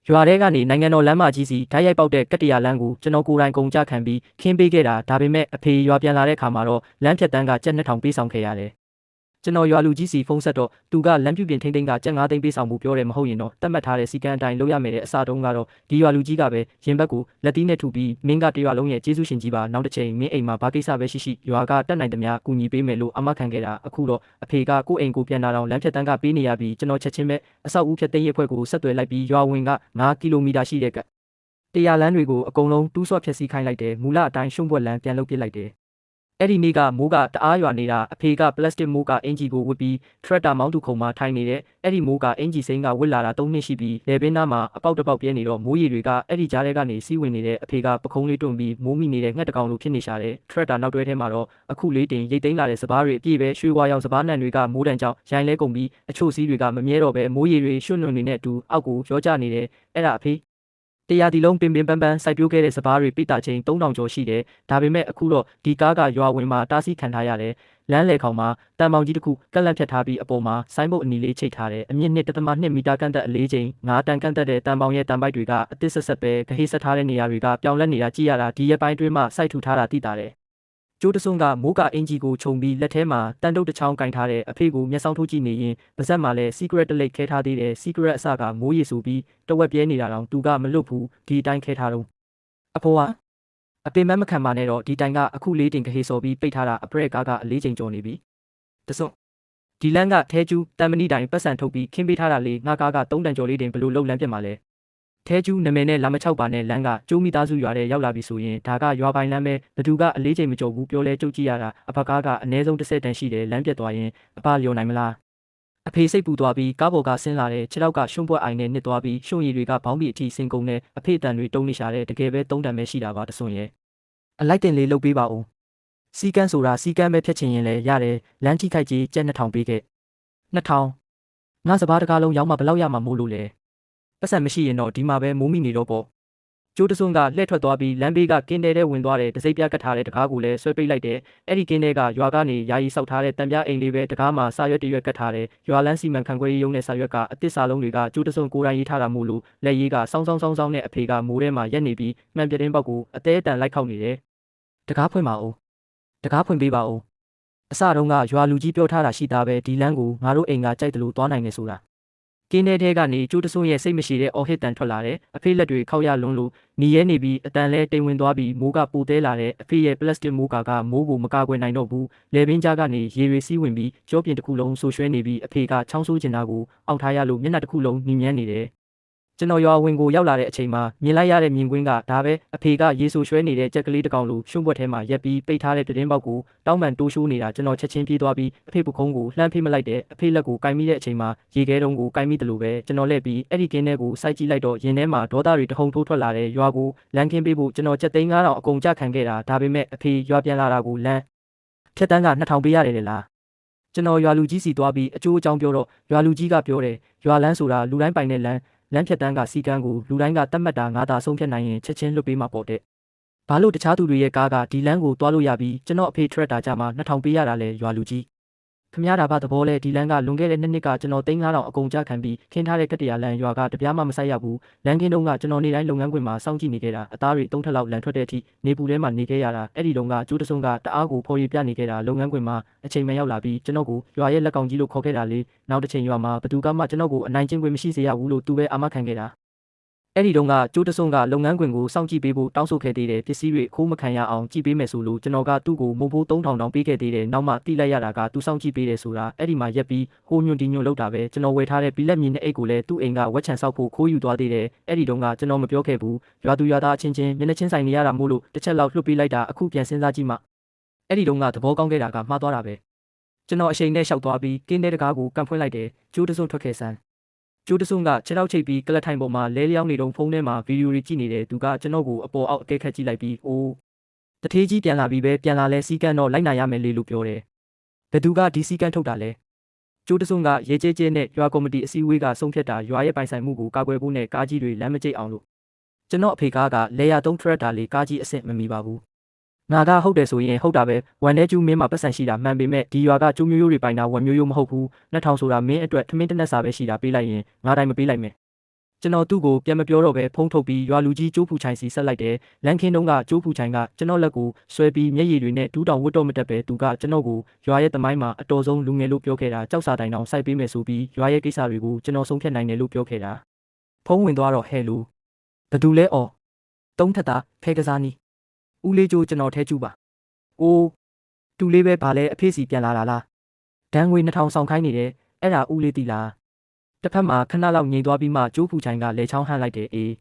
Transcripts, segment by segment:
ရွာထဲကနေနိုင်ငံတော်လမ်းမကြီးစီဓာတ်ရိုက်ပေါက်တဲ့ကတ္တရာလမ်းကိုကျွန်တော်ကိုယ်တိုင်ကုန်ကြခံပြီးခင်းပေးခဲ့တာဒါပေမဲ့အဖေရွာပြန်လာတဲ့ခါမှာတော့လမ်းဖြတ်တန်းကကျပ်2000ပေးဆောင်ခဲ့ရတယ်ကျွန်တော်ရွာလူကြီးစီဖုန်းဆက်တော့သူကလမ်းပြုပြင်ထိန်းသိမ်းကကျပ်9သိန်းပေးဆောင်မှုပြောတယ်မဟုတ်ရင်တော့တတ်မှတ်ထားတဲ့စီကံအတိုင်းလုပ်ရမယ်တဲ့အစားတုံးကတော့ဒီရွာလူကြီးကပဲရင်ဘက်ကိုလက်သီးနဲ့ထုပြီးမင်းကတရွာလုံးရဲ့ကျေးဇူးရှင်ကြီးပါနောက်တစ်ချိန်မင်းအိမ်မှာဘာကိစ္စပဲရှိရွာကတက်နိုင်သမျှကူညီပေးမယ်လို့အမခံခဲ့တာအခုတော့အဖေကကိုယ့်အိမ်ကိုပြန်လာတော့လမ်းဖြတ်တန်းကပေးနေရပြီးကျွန်တော်ချက်ချင်းပဲအဆောက်အဦဖြတ်သိမ်းရေးအဖွဲ့ကိုဆက်သွယ်လိုက်ပြီးရွာဝင်က9ကီလိုမီတာရှိတဲ့ကတရားလမ်းတွေကိုအကုန်လုံးတူးဆော့ဖျက်ဆီးခိုင်းလိုက်တယ်မူလအတိုင်းရှုံးပွက်လမ်းပြန်လုပ်ပစ်လိုက်တယ်အဲ့ဒီနေ့ကမိုးကတအားရွာနေတာအဖေကပလတ်စတစ်မိုးကအင်ဂျီကိုဝစ်ပြီးထရက်တာမောင်းသူခုံမှာထိုင်နေတဲ့အဲ့ဒီမိုးကအင်ဂျီစိမ်းကဝစ်လာတာ3နှစ်ရှိပြီးလေပင်းသားမှာအပေါက်တစ်ပေါက်ပြဲနေတော့မိုးရီတွေကအဲ့ဒီကြားထဲကနေစီးဝင်နေတဲ့အဖေကပခုံးလေးတွန့်ပြီးမိုးမိနေတဲ့ငှက်တကောင်လိုဖြစ်နေရှာတယ်ထရက်တာနောက်တွဲထဲမှာတော့အခုလေးတင်ရိတ်သိမ်းလာတဲ့စပားတွေအပြည့်ပဲရွှေဝါရောင်စပားနံတွေကမိုးတန်ကြောင်ရိုင်လဲကုန်ပြီးအချို့စီးတွေကမမြဲတော့ပဲမိုးရီတွေရွှွန့်လွန်နေတဲ့အတူအောက်ကိုရောကျနေတယ်အဲ့ဒါအဖေတရားဒီလုံးပင်ပန်းစိုက်ပျိုးခဲ့တဲ့စပားတွေပိတာချင်း3000ကျော်ရှိတယ်ဒါပေမဲ့အခုတော့ဒီကားကရွာဝင်မှာတားဆီးခံထားရတယ်လမ်းလေခေါင်မှာတန်ပေါင်ကြီးတစ်ခုကက်လက်ဖြတ်ထားပြီးအပေါ်မှာဆိုင်းဘုတ်အနီလေးချိတ်ထားတယ်အမြင့်1.2မီတာကန့်သက်အလေးချိန်9တန်ကန့်သက်တဲ့တန်ပေါင်ရဲ့တန်ပိုက်တွေကအသစ်ဆက်ပဲဂဟေးဆက်ထားတဲ့နေရာတွေကပြောင်းလဲနေတာကြည့်ရတာဒီရက်ပိုင်းတွင်းမှာစိုက်ထူထားတာသိတာတယ်ကျိုးတစွန်းကမိုးကအင်ဂျီကိုခြုံပြီးလက်ထဲမှာတန်တုတ်တစ်ချောင်းကင်ထားတဲ့အဖေကိုမျက်စောင်းထိုးကြည့်နေရင်ပါဇက်မှာလည်း secret တလိပ်ခဲထားသေးတယ် secret အစကမိုးရေဆိုပြီးတဝက်ပြဲနေတာတောင်သူကမလွတ်ဘူးဒီတိုင်းခဲထားတော့အဖေကအပင်မခံပါနဲ့တော့ဒီတိုင်ကအခုလေးတင်ကဟေစော်ပြီးပိတ်ထားတာအပရက်ကားကအလေးချိန်ကျော်နေပြီတစွန်းဒီလန်းကထဲကျူးတန်မဏိတိုင်ပတ်စံထုတ်ပြီးခင်းပေးထားတာလေးငါကားက3တန်ကျော်လေးတင်ဘလို့လှုပ်လန်းပြစ်မှာလဲထဲကျူးနမယ်နဲ့လာမချောက်ပါနဲ့လမ်းကကျိုးမိသားစုရွာတဲ့ရောက်လာပြီဆိုရင်ဒါကရွာပိုင်းလမ်းပဲဘသူကအလေးချိန်မကျော်ဘူးပြောလဲကြုတ်ကြည့်ရတာအဖကားကအနည်းဆုံး10တန်ရှိတယ်လမ်းပြတ်သွားရင်အဖလျော်နိုင်မလားအဖေစိတ်ပူသွားပြီးကားပေါ်ကဆင်းလာတဲ့ခြေထောက်ကရှုံးပွက်အိုင်နဲ့နစ်သွားပြီးရှုံရည်တွေကဘောင်းပြီးအထိဆင်းကုန်တဲ့အဖေတန်တွေတုံးနေရှာတဲ့တကယ်ပဲ3တန်ပဲရှိတာပါတစွန်ရဲ့အလိုက်တင်လေးလှုပ်ပေးပါဦးစီကန်းဆိုတာစီကန်းပဲဖြတ်ချင်ရင်လည်းရတယ်လမ်းကြီးခိုက်ကြီးကျပ်2000ပေးခဲ့2000ငါစဘာတကားလုံးရောက်မှဘလောက်ရမှာမို့လို့လဲပတ်စံမရှိရင်တော့ဒီမှာပဲမိုးမိနေတော့ပေါ့ကျိုးတစွန်းကလှည့်ထွက်သွားပြီးလမ်းဘေးကကင်းတဲတဲ့ဝင်သွားတဲ့တစိမ့်ပြကတ်ထားတဲ့တကားကိုလည်းဆွဲပိတ်လိုက်တယ်အဲ့ဒီကင်းတဲကရွာကနေယာယီဆောက်ထားတဲ့တံပြအိမ်လေးပဲတကားမှာစာရွက်တရွက်ကတ်ထားတယ်ရွာလန်းစီမံခန့်ခွဲရေးရုံးနဲ့စာရွက်ကအသစ်စာလုံးတွေကကျိုးတစွန်းကိုယ်တိုင်ရေးထားတာမို့လို့လက်ရေးကစောင်းနဲ့အဖေကမိုးထဲမှာရက်နေပြီးမှန်ပြတင်းပေါက်ကိုအသေးအတန်လိုက်ခောက်နေတယ်တကားဖွင့်ပါဦးတကားဖွင့်ပေးပါဦးအစတုန်းကရွာလူကြီးပြောထားတာရှိသားပဲဒီလမ်းကိုငါတို့အိမ်ကကြိုက်တယ်လို့သွားနိုင်နေဆိုတာကင်းထဲကနေကျိုးတစွန်းရဲ့စိတ်မရှိတဲ့အော်ဟစ်တန်ထွက်လာတယ်အဖေလက်တွေခောက်ရလွန်းလို့နီရဲနေပြီးအတန်လဲတိမ်ဝင်သွားပြီးမိုးကပိုသေးလာတဲ့အဖေရဲ့ပလတ်စတစ်မိုးကာကမိုးကိုမကာကွယ်နိုင်တော့ဘူးလေပင်ကြားကနေရေတွေစီးဝင်ပြီးကြောပြင်တစ်ခုလုံးဆူရွှဲနေပြီးအဖေကချောင်းဆိုးကျင်တာကိုအောက်ထားရလို့မျက်နှာတစ်ခုလုံးညှဉ်းညမ်းနေတယ်ကျွန်တော်ရွာဝင်ကိုရောက်လာတဲ့အချိန်မှာမြင်လိုက်ရတဲ့မြင်ကွင်းကဒါပဲအဖေကရေဆူရွှဲနေတဲ့ကြက်ကလေးတစ်ကောင်လိုရှုံးပွက်ထဲမှာရက်ပြီးပိတ်ထားတဲ့ပြတင်းပေါက်ကိုတောင်းပန်တိုးရှိုးနေတာကျွန်တော်ချက်ချင်းပြေးသွားပြီးအဖေပခုံးကိုလှမ်းဖေးမလိုက်တဲ့အဖေလက်ကိုကင်မိတဲ့အချိန်မှာရေခဲတုံးကိုကင်မိတယ်လို့ပဲကျွန်တော်လှည့်ပြီးအဲ့ဒီကင်းထဲကိုစိုက်ကြည့်လိုက်တော့ရင်ထဲမှာဒေါသတွေတဟုန်ထိုးထွက်လာတဲ့ရွာကိုလမ်းကင်းပေးဖို့ကျွန်တော်ချက်သိန်း9000အကုန်ကြခံခဲ့တာဒါပေမဲ့အဖေရွာပြန်လာတာကိုလမ်းဖြတ်တန်းက2000ပေးရတယ်လေလားကျွန်တော်ရွာလူကြီးစီသွားပြီးအကျိုးအကြောင်းပြောတော့ရွာလူကြီးကပြောတယ်ရွာလန်းဆိုတာလူတိုင်းပိုင်တဲ့လမ်းဖြတ်တန်းကစီကန်းကိုလူတိုင်းကတတ်မှတ်တာငါသာဆုံးဖြတ်နိုင်ရင်ချက်ချင်းလွတ်ပေးမှာပေါ့တဲ့။ဘာလို့တခြားသူတွေရဲ့ကားကဒီလမ်းကိုသွားလို့ရပြီးကျွန်တော်အဖေထရက်တာကြမှာ2000ပေးရတာလဲရွာလူကြီး။ခမရတာဘာသဘောလဲဒီလမ်းကလွန်ခဲ့တဲ့2နှစ်ကကျွန်တော်3000အကုန်ကြခံပြီးခင်းထားတဲ့ကတ္တရာလမ်းရွာကတပြားမှမဆိုင်ရဘူး။လမ်းကင်းတုံးကကျွန်တော်နေတိုင်းလုပ်ငန်းခွင်မှာစောင့်ကြည့်နေခဲ့တာအသားတွေ3ထပ်လောက်လန်ထွက်တဲ့အထိနေပူထဲမှာနေခဲ့ရတာအဲ့ဒီတုန်းကကျိုးတစုံကတအားကိုဖော်ရပြနေခဲ့တာလုပ်ငန်းခွင်မှာအချိန်မှရောက်လာပြီးကျွန်တော်ကိုရွာရဲ့လက်ကောင်ကြီးလို့ခေါ်ခဲ့တာလေနောက်တစ်ချိန်ရွာမှာဘသူကမှကျွန်တော်ကိုအနိုင်ကျင့်ခွင့်မရှိစေရဘူးလို့သူပဲအာမခံခဲ့တာအဲ့ဒီတုန်းကကျိုးတစွန်းကလုပ်ငန်းခွင်ကိုစောင့်ကြည့်ပေးဖို့တောင်းဆိုခဲ့သေးတယ်ပစ္စည်းတွေခိုးမခံရအောင်ကြည့်ပေးမယ်ဆိုလို့ကျွန်တော်ကသူ့ကိုမိုးဖိုး3000တောင်ပေးခဲ့သေးတယ်နောက်မှတိလိုက်ရတာကသူစောင့်ကြည့်ပေးတယ်ဆိုတာအဲ့ဒီမှာရက်ပြီးဟိုညွန့်ဒီညွန့်လောက်တာပဲကျွန်တော်ဝယ်ထားတဲ့ဘီလက်မြင်နဲ့အိတ်ကိုလည်းသူ့အိမ်ကဝက်ချန်ဆောက်ဖို့ခိုးယူသွားသေးတယ်အဲ့ဒီတုန်းကကျွန်တော်မပြောခဲ့ဘူးရွာသူရွာသားအချင်းချင်းမျက်နှာချင်းဆိုင်နေရတာမို့လို့တစ်ချက်လောက်လွှတ်ပေးလိုက်တာအခုပြန်စဉ်းစားကြည့်မှအဲ့ဒီတုန်းကသဘောကောင်းခဲ့တာကမှားသွားတာပဲကျွန်တော်အချိန်နဲ့ရှောက်သွားပြီးကင်းတဲ့တကားကိုကန်ဖွင့်လိုက်တယ်ကျိုးတစွန်းထွက်ခဲ့စမ်းကျိုးတစွန်းကခြေထောက်ချိတ်ပြီးကလတ်ထိုင်ပေါ်မှာလဲလျောင်းနေတုံးဖုန်းထဲမှာဗီဒီယိုတွေကြည့်နေတယ်သူကကျွန်တော်ကိုအပေါ်အောက်အကဲခတ်ကြည့်လိုက်ပြီးအိုးတထေးကြီးပြန်လာပြီးပဲပြန်လာလဲစီကန်းတော့လိုက်နိုင်ရမယ်လေလို့ပြောတယ်ဘယ်သူကဒီစီကန်းထုတ်တာလဲကျိုးတစွန်းကရေကျဲကျဲနဲ့ရွာကော်မတီအစည်းအဝေးကဆုံးဖြတ်တာရွာရဲ့ပိုင်ဆိုင်မှုကိုကာကွယ်ဖို့နဲ့ကားကြီးတွေလမ်းမကျိတ်အောင်လို့ကျွန်တော်အဖေကားကလေယာ3ထရက်တာလေးကားကြီးအဆင့်မမီပါဘူးငါကဟုတ်တယ်ဆိုရင်ဟုတ်တာပဲဝန်ထဲကျူးမင်းမှာပတ်စံရှိတာမှန်ပေမဲ့ဒီရွာကကျူးမျိုးရိုးတွေပိုင်တာဝန်မျိုးရိုးမဟုတ်ဘူး2000ဆိုတာမင်းအတွက်ထမင်းတနက်စာပဲရှိတာပေးလိုက်ရင်ငါတိုင်းမပေးလိုက်မယ် ကျွန်တော်သူ့ကိုပြန်မပြောတော့ပဲဖုံးထုတ်ပြီးရွာလူကြီးကျိုးဖူချိုင်စီဆက်လိုက်တယ်လမ်းခင်းတုံးကကျိုးဖူချိုင်ကကျွန်တော်လက်ကိုဆွဲပြီးမျက်ရည်တွေနဲ့ဒူးတောင်ဝတ်တော့မတက်ပဲသူကကျွန်တော်ကိုရွာရဲ့သမိုင်းမှာအတော်ဆုံးလူငယ်လို့ပြောခဲ့တာကြောက်စာတိုင်တောင်စိုက်ပေးမယ်ဆိုပြီးရွာရဲ့ကိစ္စတွေကိုကျွန်တော်ဆုံးဖြတ်နိုင်တယ်လို့ပြောခဲ့တာဖုံးဝင်သွားတော့ဟဲလူဘသူလဲအော်တုံးထက်တာဖဲကစားနီးဦးလေးကျိုးကျွန်တော်ထဲကျူပါအိုးတူလေးပဲဗာလဲအဖေစီပြန်လာတာလားဒန်းငွေ2000ဆောင်ခိုင်းနေတယ်အဲ့ဒါဦးလေးတီလားတစ်ဖက်မှာခဏလောက်ငြိမ်သွားပြီးမှကျိုးဖူချိုင်ကလေချောင်းဟန့်လိုက်တယ်အေး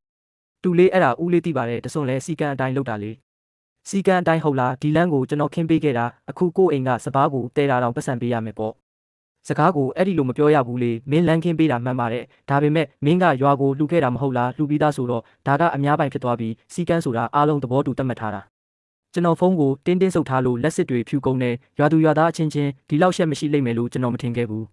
တူလေးအဲ့ဒါဦးလေးတီပါတယ်တစွန်လဲစီကံအတိုင်းလောက်တာလေစီကံအတိုင်းဟုတ်လားဒီလန်းကိုကျွန်တော်ခင်းပေးခဲ့တာအခုကိုအိမ်ကစပားကိုတဲတာတောင်ပတ်စံပေးရမယ်ပေါ့စကားကိုအဲ့ဒီလိုမပြောရဘူးလေမင်းလန်းခင်းပေးတာမှန်ပါတယ်ဒါပေမဲ့မင်းကရွာကိုလှူခဲ့တာမဟုတ်လားလှူပြီးသားဆိုတော့ဒါကအများပိုင်ဖြစ်သွားပြီးစီကံဆိုတာအားလုံးသဘောတူတတ်မှတ်ထားတာကျွန်တော်ဖုန်းကိုတင်းတင်းဆုပ်ထားလို့လက်စစ်တွေဖြူကုန်နေရွာသူရွာသားအချင်းချင်းဒီလောက်ရှက်မရှိလိမ့်မယ်လို့ကျွန်တော်မထင်ခဲ့ဘူး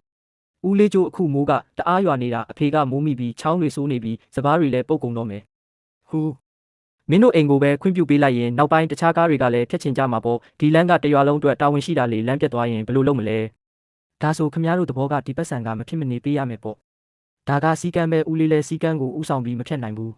ဦးလေးကျိုးအခုမိုးကတအားရွာနေတာအဖေကမိုးမိပြီးချောင်းတွေဆိုးနေပြီးစပားတွေလည်းပုတ်ကုန်တော့မယ်ဟူမင်းတို့အိမ်ကိုပဲခွင့်ပြုပေးလိုက်ရင်နောက်ပိုင်းတခြားကားတွေကလည်းဖြတ်ချင်ကြမှာပေါ့ဒီလမ်းကတရွာလုံးအတွက်တာဝန်ရှိတာလေလမ်းပြတ်သွားရင်ဘယ်လိုလုပ်မလဲဒါဆိုခမများတို့သဘောကဒီပတ်စံကမဖြစ်မနေပေးရမယ်ပေါ့ဒါကစီကံပဲဦးလေးလည်းစီကံကိုဥဆောင်ပြီးမဖြတ်နိုင်ဘူး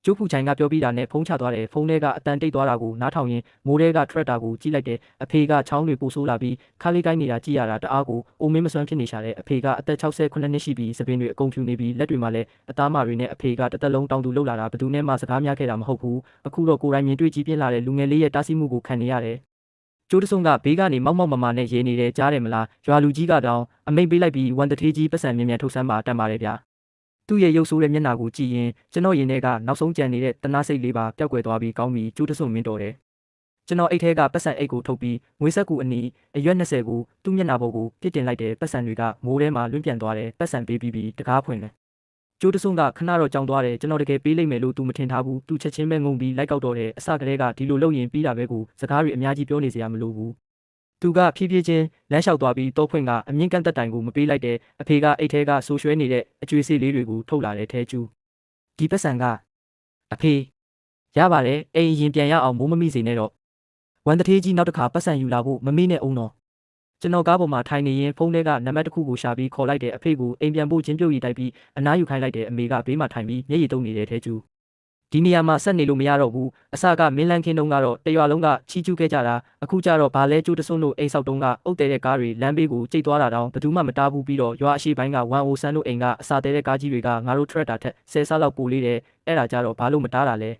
ကျိုးဖူချိုင်ကပြောပြီးတာနဲ့ဖုံးချသွားတယ်ဖုံးထဲကအတန်တိတ်သွားတာကိုနားထောင်ရင်မိုးထဲကထရက်တာကိုကြည့်လိုက်တယ်အဖေကချောင်းတွေပိုဆိုးလာပြီးခါလေးကိုင်းနေတာကြည့်ရတာတအားကိုအိုမင်းမစွမ်းဖြစ်နေရှာတယ်အဖေကအသက်68နှစ်ရှိပြီးစပင်းတွေအကုန်ဖြူနေပြီးလက်တွေမှာလည်းအသားမာတွေနဲ့အဖေကတသက်လုံးတောင်တူလှုပ်လာတာဘယ်သူနဲ့မှစကားများခဲ့တာမဟုတ်ဘူးအခုတော့ကိုယ်တိုင်မြင်တွေ့ကြည့်ပြင်းလာတဲ့လူငယ်လေးရဲ့တားဆီးမှုကိုခံနေရတယ်ကျိုးတဆုံကဘေးကနေမောက်မောက်မမာနဲ့ရေနေတယ်ကြားတယ်မလားရွာလူကြီးကတောင်အမိတ်ပေးလိုက်ပြီးဝန်တထေးကြီးပတ်စံမြင်မြန်ထုတ်ဆန်းပါတတ်ပါတယ်ဗျာသူ့ရဲ့ရုပ်ဆိုးတဲ့မျက်နှာကိုကြည့်ရင်ကျွန်တော်ရင်ထဲကနောက်ဆုံးကြံနေတဲ့တနာစိတ်လေးပါပျောက်ကွယ်သွားပြီးကောင်းပြီကျိုးတဆုံမင်းတော်တယ်ကျွန်တော်အိတ်ထဲကပတ်စံအိတ်ကိုထုတ်ပြီးငွေဆက်ကူအနီးအရွက်20ကိုသူ့မျက်နှာပေါ်ကိုပြစ်တင်လိုက်တဲ့ပတ်စံတွေကမိုးထဲမှာလွင့်ပြန်သွားတယ်ပတ်စံပေးပြီးတကားဖွင့်တယ်ကျိုးတဆုံကခဏတော့ကြောင်သွားတယ်ကျွန်တော်တကယ်ပေးလိုက်မယ်လို့သူမထင်ထားဘူးသူချက်ချင်းပဲငုံပြီးလိုက်ကောက်တော့တယ်အစကတည်းကဒီလိုလုပ်ရင်ပြီးတာပဲကိုစကားတွေအများကြီးပြောနေစရာမလိုဘူးသူကဖြည်းဖြည်းချင်းလမ်းလျှောက်သွားပြီးတောဖွင့်ကအမြင့်ကန့်သက်တိုင်ကိုမပေးလိုက်တဲ့အဖေကအိတ်ထဲကဆိုရွှဲနေတဲ့အကျွေးစေးလေးတွေကိုထုတ်လာတဲ့ထဲကျူးဒီပတ်စံကအဖေရပါတယ်အိမ်ရင်ပြန်ရအောင်မိုးမမိစေနဲ့တော့ဝန်တထေးကြီးနောက်တစ်ခါပတ်စံယူလာဖို့မမိနဲ့အောင်တော့ကျွန်တော်ကားပေါ်မှာထိုင်နေရင်ဖုန်းထဲကနံပါတ်တစ်ခုကိုရှာပြီးခေါ်လိုက်တဲ့အဖေကိုအိမ်ပြန်ဖို့ချင်းပြုတ်ရီတိုက်ပြီးအနားယူခိုင်းလိုက်တဲ့အမေကဘေးမှာထိုင်ပြီးမျက်ရည်တုံးနေတဲ့ထဲကျူးဒီနေရာမှာဆက်နေလို့မရတော့ဘူးအစကမင်းလန်းခင်းတုံးကတော့တရွာလုံးကချီကျူးခဲ့ကြတာအခုကျတော့ဘာလဲကျိုးတစွန်းတို့အိမ်ဆောက်တုံးကအုတ်တဲတဲ့ကားတွေလမ်းဘေးကိုကျိတ်သွားတာတောင်ဘယ်သူမှမတားဘူးပြီးတော့ရွာအရှိပိုင်းက1 0ဆန်းတို့အိမ်ကအစာတဲတဲ့ကားကြီးတွေကငါတို့ထရက်တာထက်10ဆလောက်ပိုလေးတယ်အဲ့ဒါကြတော့ဘာလို့မတားတာလဲ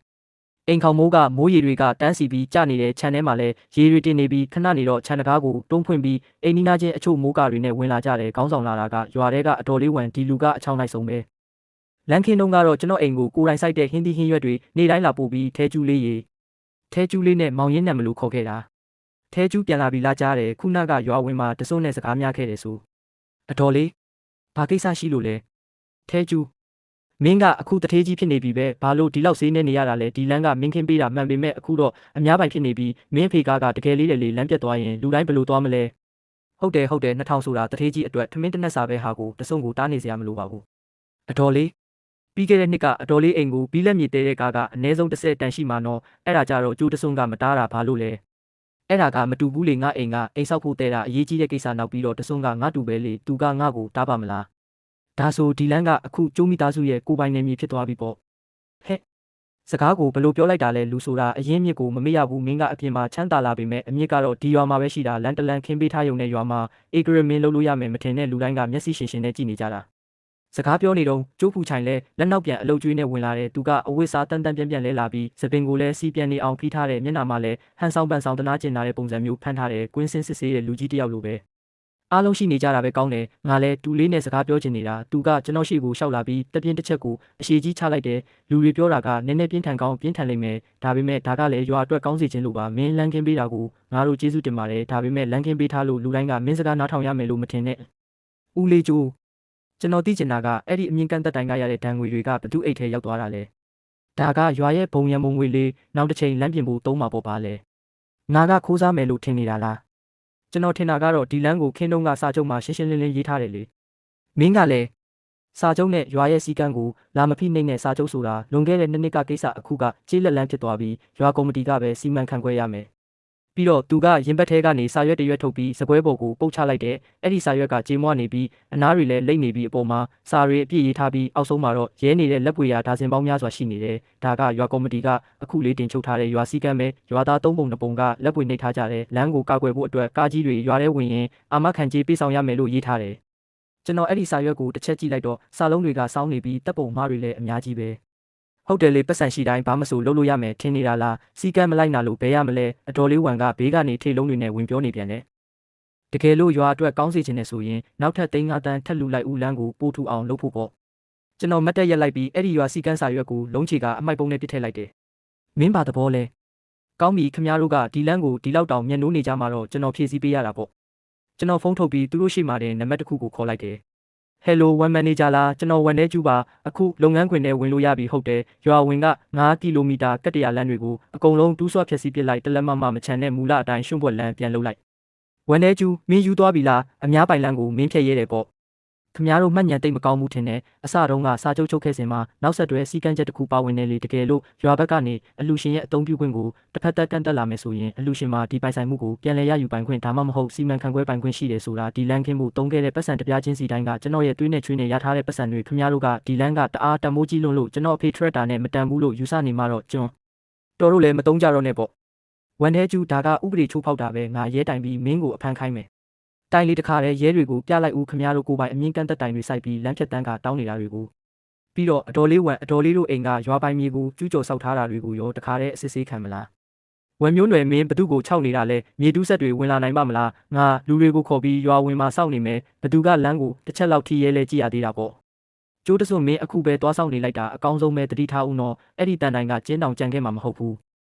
အိမ်ခေါင်မိုးကမိုးရေတွေကတန်းစီပြီးကျနေတဲ့ခြံထဲမှာလဲရေတွေတင်နေပြီးခဏနေတော့ခြံတကားကိုတွန်းဖွင့်ပြီးအိမ်နီးနားချင်းအချို့မိုးကာတွေနဲ့ဝင်လာကြတယ်ခေါင်းဆောင်လာတာကရွာထဲကအတော်လေးဝံဒီလူကအချောင်းလိုက်ဆုံးပဲလန်ခင်းတုံးကတော့ကျွန်တော်အိမ်ကိုကိုယ်တိုင်စိုက်တဲ့ဟင်းသီးဟင်းရွက်တွေနေတိုင်းလာပို့ပြီးထဲကျူးလေးရေထဲကျူးလေးနဲ့မောင်ရင်းနံမလို့ခေါ်ခဲ့တာထဲကျူးပြန်လာပြီးလာကြားတယ်ခုနကရွာဝင်မှာတစွန်းနဲ့စကားများခဲ့တယ်ဆိုအတော်လေးဘာကိစ္စရှိလို့လဲထဲကျူးမင်းကအခုတထေးကြီးဖြစ်နေပြီပဲဘာလို့ဒီလောက်ဈေးနဲ့နေရတာလဲဒီလမ်းကမင်းခင်းပေးတာမှန်ပေမဲ့အခုတော့အများပိုင်ဖြစ်နေပြီးမင်းဖေကားကတကယ်လေးလေလမ်းပြတ်သွားရင်လူတိုင်းဘယ်လိုသွားမလဲဟုတ်တယ်2000ဆိုတာတထေးကြီးအတွက်ထမင်းတနက်စာပဲဟာကိုတစုံကိုတားနေစရာမလိုပါဘူးအတော်လေးပြီးခဲ့တဲ့နှစ်ကအတော်လေးအိမ်ကိုဘီလက်မြေတဲတဲ့ကားကအနည်းဆုံး30တန်ရှိမှနော်အဲ့ဒါကြတော့ကျိုးတဆုံကမတားတာဘာလို့လဲအဲ့ဒါကမတူဘူးလေငါအိမ်ကအိမ်ဆောက်ဖို့တဲတာအရေးကြီးတဲ့ကိစ္စနောက်ပြီးတော့တဆုံကငါတူပဲလေသူကငါ့ကိုတားပါမလားဒါဆိုဒီလန်းကအခုကျိုးမိသားစုရဲ့ကိုပိုင်နေမြေဖြစ်သွားပြီပေါ့ဟဲ့စကားကိုဘယ်လိုပြောလိုက်တာလဲလူဆိုတာအရင်မြစ်ကိုမမေ့ရဘူးမင်းကအပြင်မှာချမ်းသာလာပေမဲ့အမြစ်ကတော့ဒီရွာမှာပဲရှိတာလန်တလန်ခင်းပေးထားရုံနဲ့ရွာမှာအေဂရမင်းလုပ်လို့ရမယ်မထင်တဲ့လူတိုင်းကမျက်စိရှင်ရှင်နဲ့ကြည့်နေကြတာစကားပြောနေတော့ကျိုးဖူချိုင်လဲလက်နောက်ပြန်အလုတ်ကျွေးနဲ့ဝင်လာတယ်သူကအဝတ်စားတန်တန်ပြန်လဲလာပြီးစပင်ကိုလဲစီးပြန်နေအောင်ဖိထားတဲ့မျက်နှာမှာလဲဟန်ဆောင်ပန်ဆောင်တနာကျင်လာတဲ့ပုံစံမျိုးဖန်ထားတယ်ကွင်းစင်းစစ်ဆေးတဲ့လူကြီးတစ်ယောက်လိုပဲအားလုံးရှိနေကြတာပဲကောင်းတယ်ငါလဲတူလေးနဲ့စကားပြောချင်နေတာသူကကျွန်တော်ရှိကိုရှောက်လာပြီးတပြင်းတစ်ချက်ကိုအရှိကြီးချလိုက်တယ်လူတွေပြောတာကနည်းနည်းပြင်းထန်ကောင်းပြင်းထန်လိမ့်မယ်ဒါပေမဲ့ဒါကလည်းရွာအတွက်ကောင်းစီခြင်းလို့ပါမင်းလန်းခင်းပေးတာကိုငါတို့ကျေးဇူးတင်ပါတယ်ဒါပေမဲ့လန်းခင်းပေးထားလို့လူတိုင်းကမင်းစကားနားထောင်ရမယ်လို့မထင်နဲ့ဦးလေးကျိုးကျွန်တော်သိချင်တာကအဲ့ဒီအမြင့်ကန့်သက်တိုင်ကရတဲ့ဒဏ်ငွေတွေကဘသူအိတ်ထဲရောက်သွားတာလဲဒါကရွာရဲ့ဘုံရံမုံငွေလေးနောက်တစ်ချိန်လမ်းပြင်ဖို့သုံးမှာပေါ့ပါလဲငါကခိုးစားမယ်လို့ထင်နေတာလားကျွန်တော်ထင်တာကတော့ဒီလမ်းကိုခင်းတုံးကစာချုပ်မှာရှင်းရှင်းလင်းလင်းရေးထားတယ်လေမင်းကလည်းစာချုပ်နဲ့ရွာရဲ့စီကံကိုလာမဖိနှိမ့်တဲ့စာချုပ်ဆိုတာလွန်ခဲ့တဲ့2နှစ်ကကိစ္စအခုကကြေးလက်လန်းဖြစ်သွားပြီးရွာကော်မတီကပဲစီမံခန့်ခွဲရမယ် ပြီးတော့သူကရင်ဘတ်ထဲကနေစာရွက်တရွက်ထုတ်ပြီးစပွဲပေါ်ကိုပုတ်ချလိုက်တဲ့အဲ့ဒီစာရွက်ကကြေမွနေပြီးအနားတွေလည်းလိမ့်နေပြီးအပေါ်မှာစာတွေအပြည့်ရေးထားပြီးအောက်ဆုံးမှာတော့ရဲနေတဲ့လက်ပွေရာဒါဇင်ပေါင်းများစွာရှိနေတယ်ဒါကရွာကော်မတီကအခုလေးတင်ချုပ်ထားတဲ့ရွာစည်းကမ်းပဲရွာသား၃ပုံ၂ပုံကလက်ပွေနှိပ်ထားကြတယ်လမ်းကိုကာကွယ်ဖို့အတွက်ကားကြီးတွေရွာထဲဝင်ရင်အာမခံကြေးပေးဆောင်ရမယ်လို့ရေးထားတယ်ကျွန်တော်အဲ့ဒီစာရွက်ကိုတစ်ချက်ကြည့်လိုက်တော့စာလုံးတွေကစောင်းနေပြီးတပ်ပုံမှားတွေလည်းအများကြီးပဲဟုတ်တယ်လေပတ်စံရှိတိုင်းဘာမဆိုလုပ်လို့ရမယ်ထင်နေတာလားစီကံမလိုက်နာလို့ဘယ်ရမလဲအတော်လေးဝံကဘေးကနေထေလုံးတွေနဲ့ဝင်ပြောနေပြန်တယ်တကယ်လို့ရွာအတွက်ကောင်းစေချင်နေဆိုရင်နောက်ထပ်3-5တန်းထပ်လူလိုက်ဦးလန်းကိုပို့ထူအောင်လုပ်ဖို့ပေါ့ကျွန်တော်မတ်တက်ရက်လိုက်ပြီးအဲ့ဒီရွာစီကံစာရွက်ကိုလုံးချေကအမိုက်ပုံးနဲ့ပစ်ထည့်လိုက်တယ်မင်းပါသဘောလဲကောင်းပြီခမရတို့ကဒီလန်းကိုဒီလောက်တောင်မျက်နှိုးနေကြမှာတော့ကျွန်တော်ဖြည့်ဆည်းပေးရတာပေါ့ကျွန်တော်ဖုန်းထုတ်ပြီးသူတို့ရှိမှတဲ့နံပါတ်တစ်ခုကိုခေါ်လိုက်တယ်Hello ဝန်မန်နေဂျာလားကျွန်တော်ဝန်ထဲကျူပါအခုလုပ်ငန်းခွင်ထဲဝင်လို့ရပြီဟုတ်တယ်ရွာဝင်က9ကီလိုမီတာကတ္တရာလမ်းတွေကိုအကုန်လုံးတူးဆွဖြည့်ဆည်းပစ်လိုက်တလက်မမချန်တဲ့မူလအတိုင်းရှုံ့ပွက်လမ်းပြန်လုပ်လိုက်ဝန်ထဲကျူမင်းယူသွားပြီလားအများပိုင်လမ်းကိုမင်းဖြည့်ရဲတယ်ပေါ့ခင်ဗျားတို့မှတ်ညံတိတ်မကောင်းမှုထင်တယ်အစတုန်းကစာချုပ်ခဲ့စင်မှာနောက်ဆက်တွဲစီကံချက်တစ်ခုပါဝင်နေလေတကယ်လို့ရွာဘက်ကနေအလူရှင်ရဲ့အသုံးပြုခွင့်ကိုတစ်ဖက်သက်ကန့်တက်လာမယ်ဆိုရင်အလူရှင်မှာဒီပိုင်ဆိုင်မှုကိုပြန်လည်ရယူပိုင်ခွင့်ဒါမှမဟုတ်စီမံခန့်ခွဲပိုင်ခွင့်ရှိတယ်ဆိုတာဒီလန်းခင်းမှုတုံးခဲ့တဲ့ပတ်စံတပြားချင်းစီတိုင်းကကျွန်တော်ရဲ့သွေးနဲ့ချွေးနဲ့ရထားတဲ့ပတ်စံတွေခင်ဗျားတို့ကဒီလန်းကတအားတမိုးကြီးလွန်းလို့ကျွန်တော်အဖေထရက်တာနဲ့မတန်ဘူးလို့ယူဆနေမှတော့ကျွန်တော်တို့လည်းမတုံးကြတော့နဲ့ပေါ့ဝန်ထဲကျူဒါကဥပဒေချိုးဖောက်တာပဲငါရဲတိုင်ပြီးမင်းကိုအဖမ်းခိုင်းမယ်တိုင်လေးတခါတည်းရဲတွေကိုပြလိုက်ဦးခမရတို့ကိုပိုင်အမြင့်ကန့်တက်တိုင်တွေစိုက်ပြီးလမ်းဖြတ်တန်းကတောင်းနေတာတွေကိုပြီးတော့အတော်လေးဝန်အတော်လေးတို့အိမ်ကရွာပိုင်မြေကိုကျူးကျော်ဆောက်ထားတာတွေကိုရောတခါတည်းအစစ်ဆေးခံမလားဝန်မျိုးနွယ်မင်းဘသူကိုခြောက်နေတာလဲမြေတူးဆက်တွေဝင်လာနိုင်ပါမလားငါလူတွေကိုခေါ်ပြီးရွာဝင်မှာစောင့်နေမယ်ဘသူကလမ်းကိုတစ်ချက်လောက်ထိရဲလဲကြည့်ရသေးတာပေါ့ကျိုးတစွန်းမင်းအခုပဲသွားဆောင်နေလိုက်တာအကောင်းဆုံးပဲတတိထားဦးနော်အဲ့ဒီတန်တိုင်ကကျင်းတောင်ကြံခဲ့မှာမဟုတ်ဘူး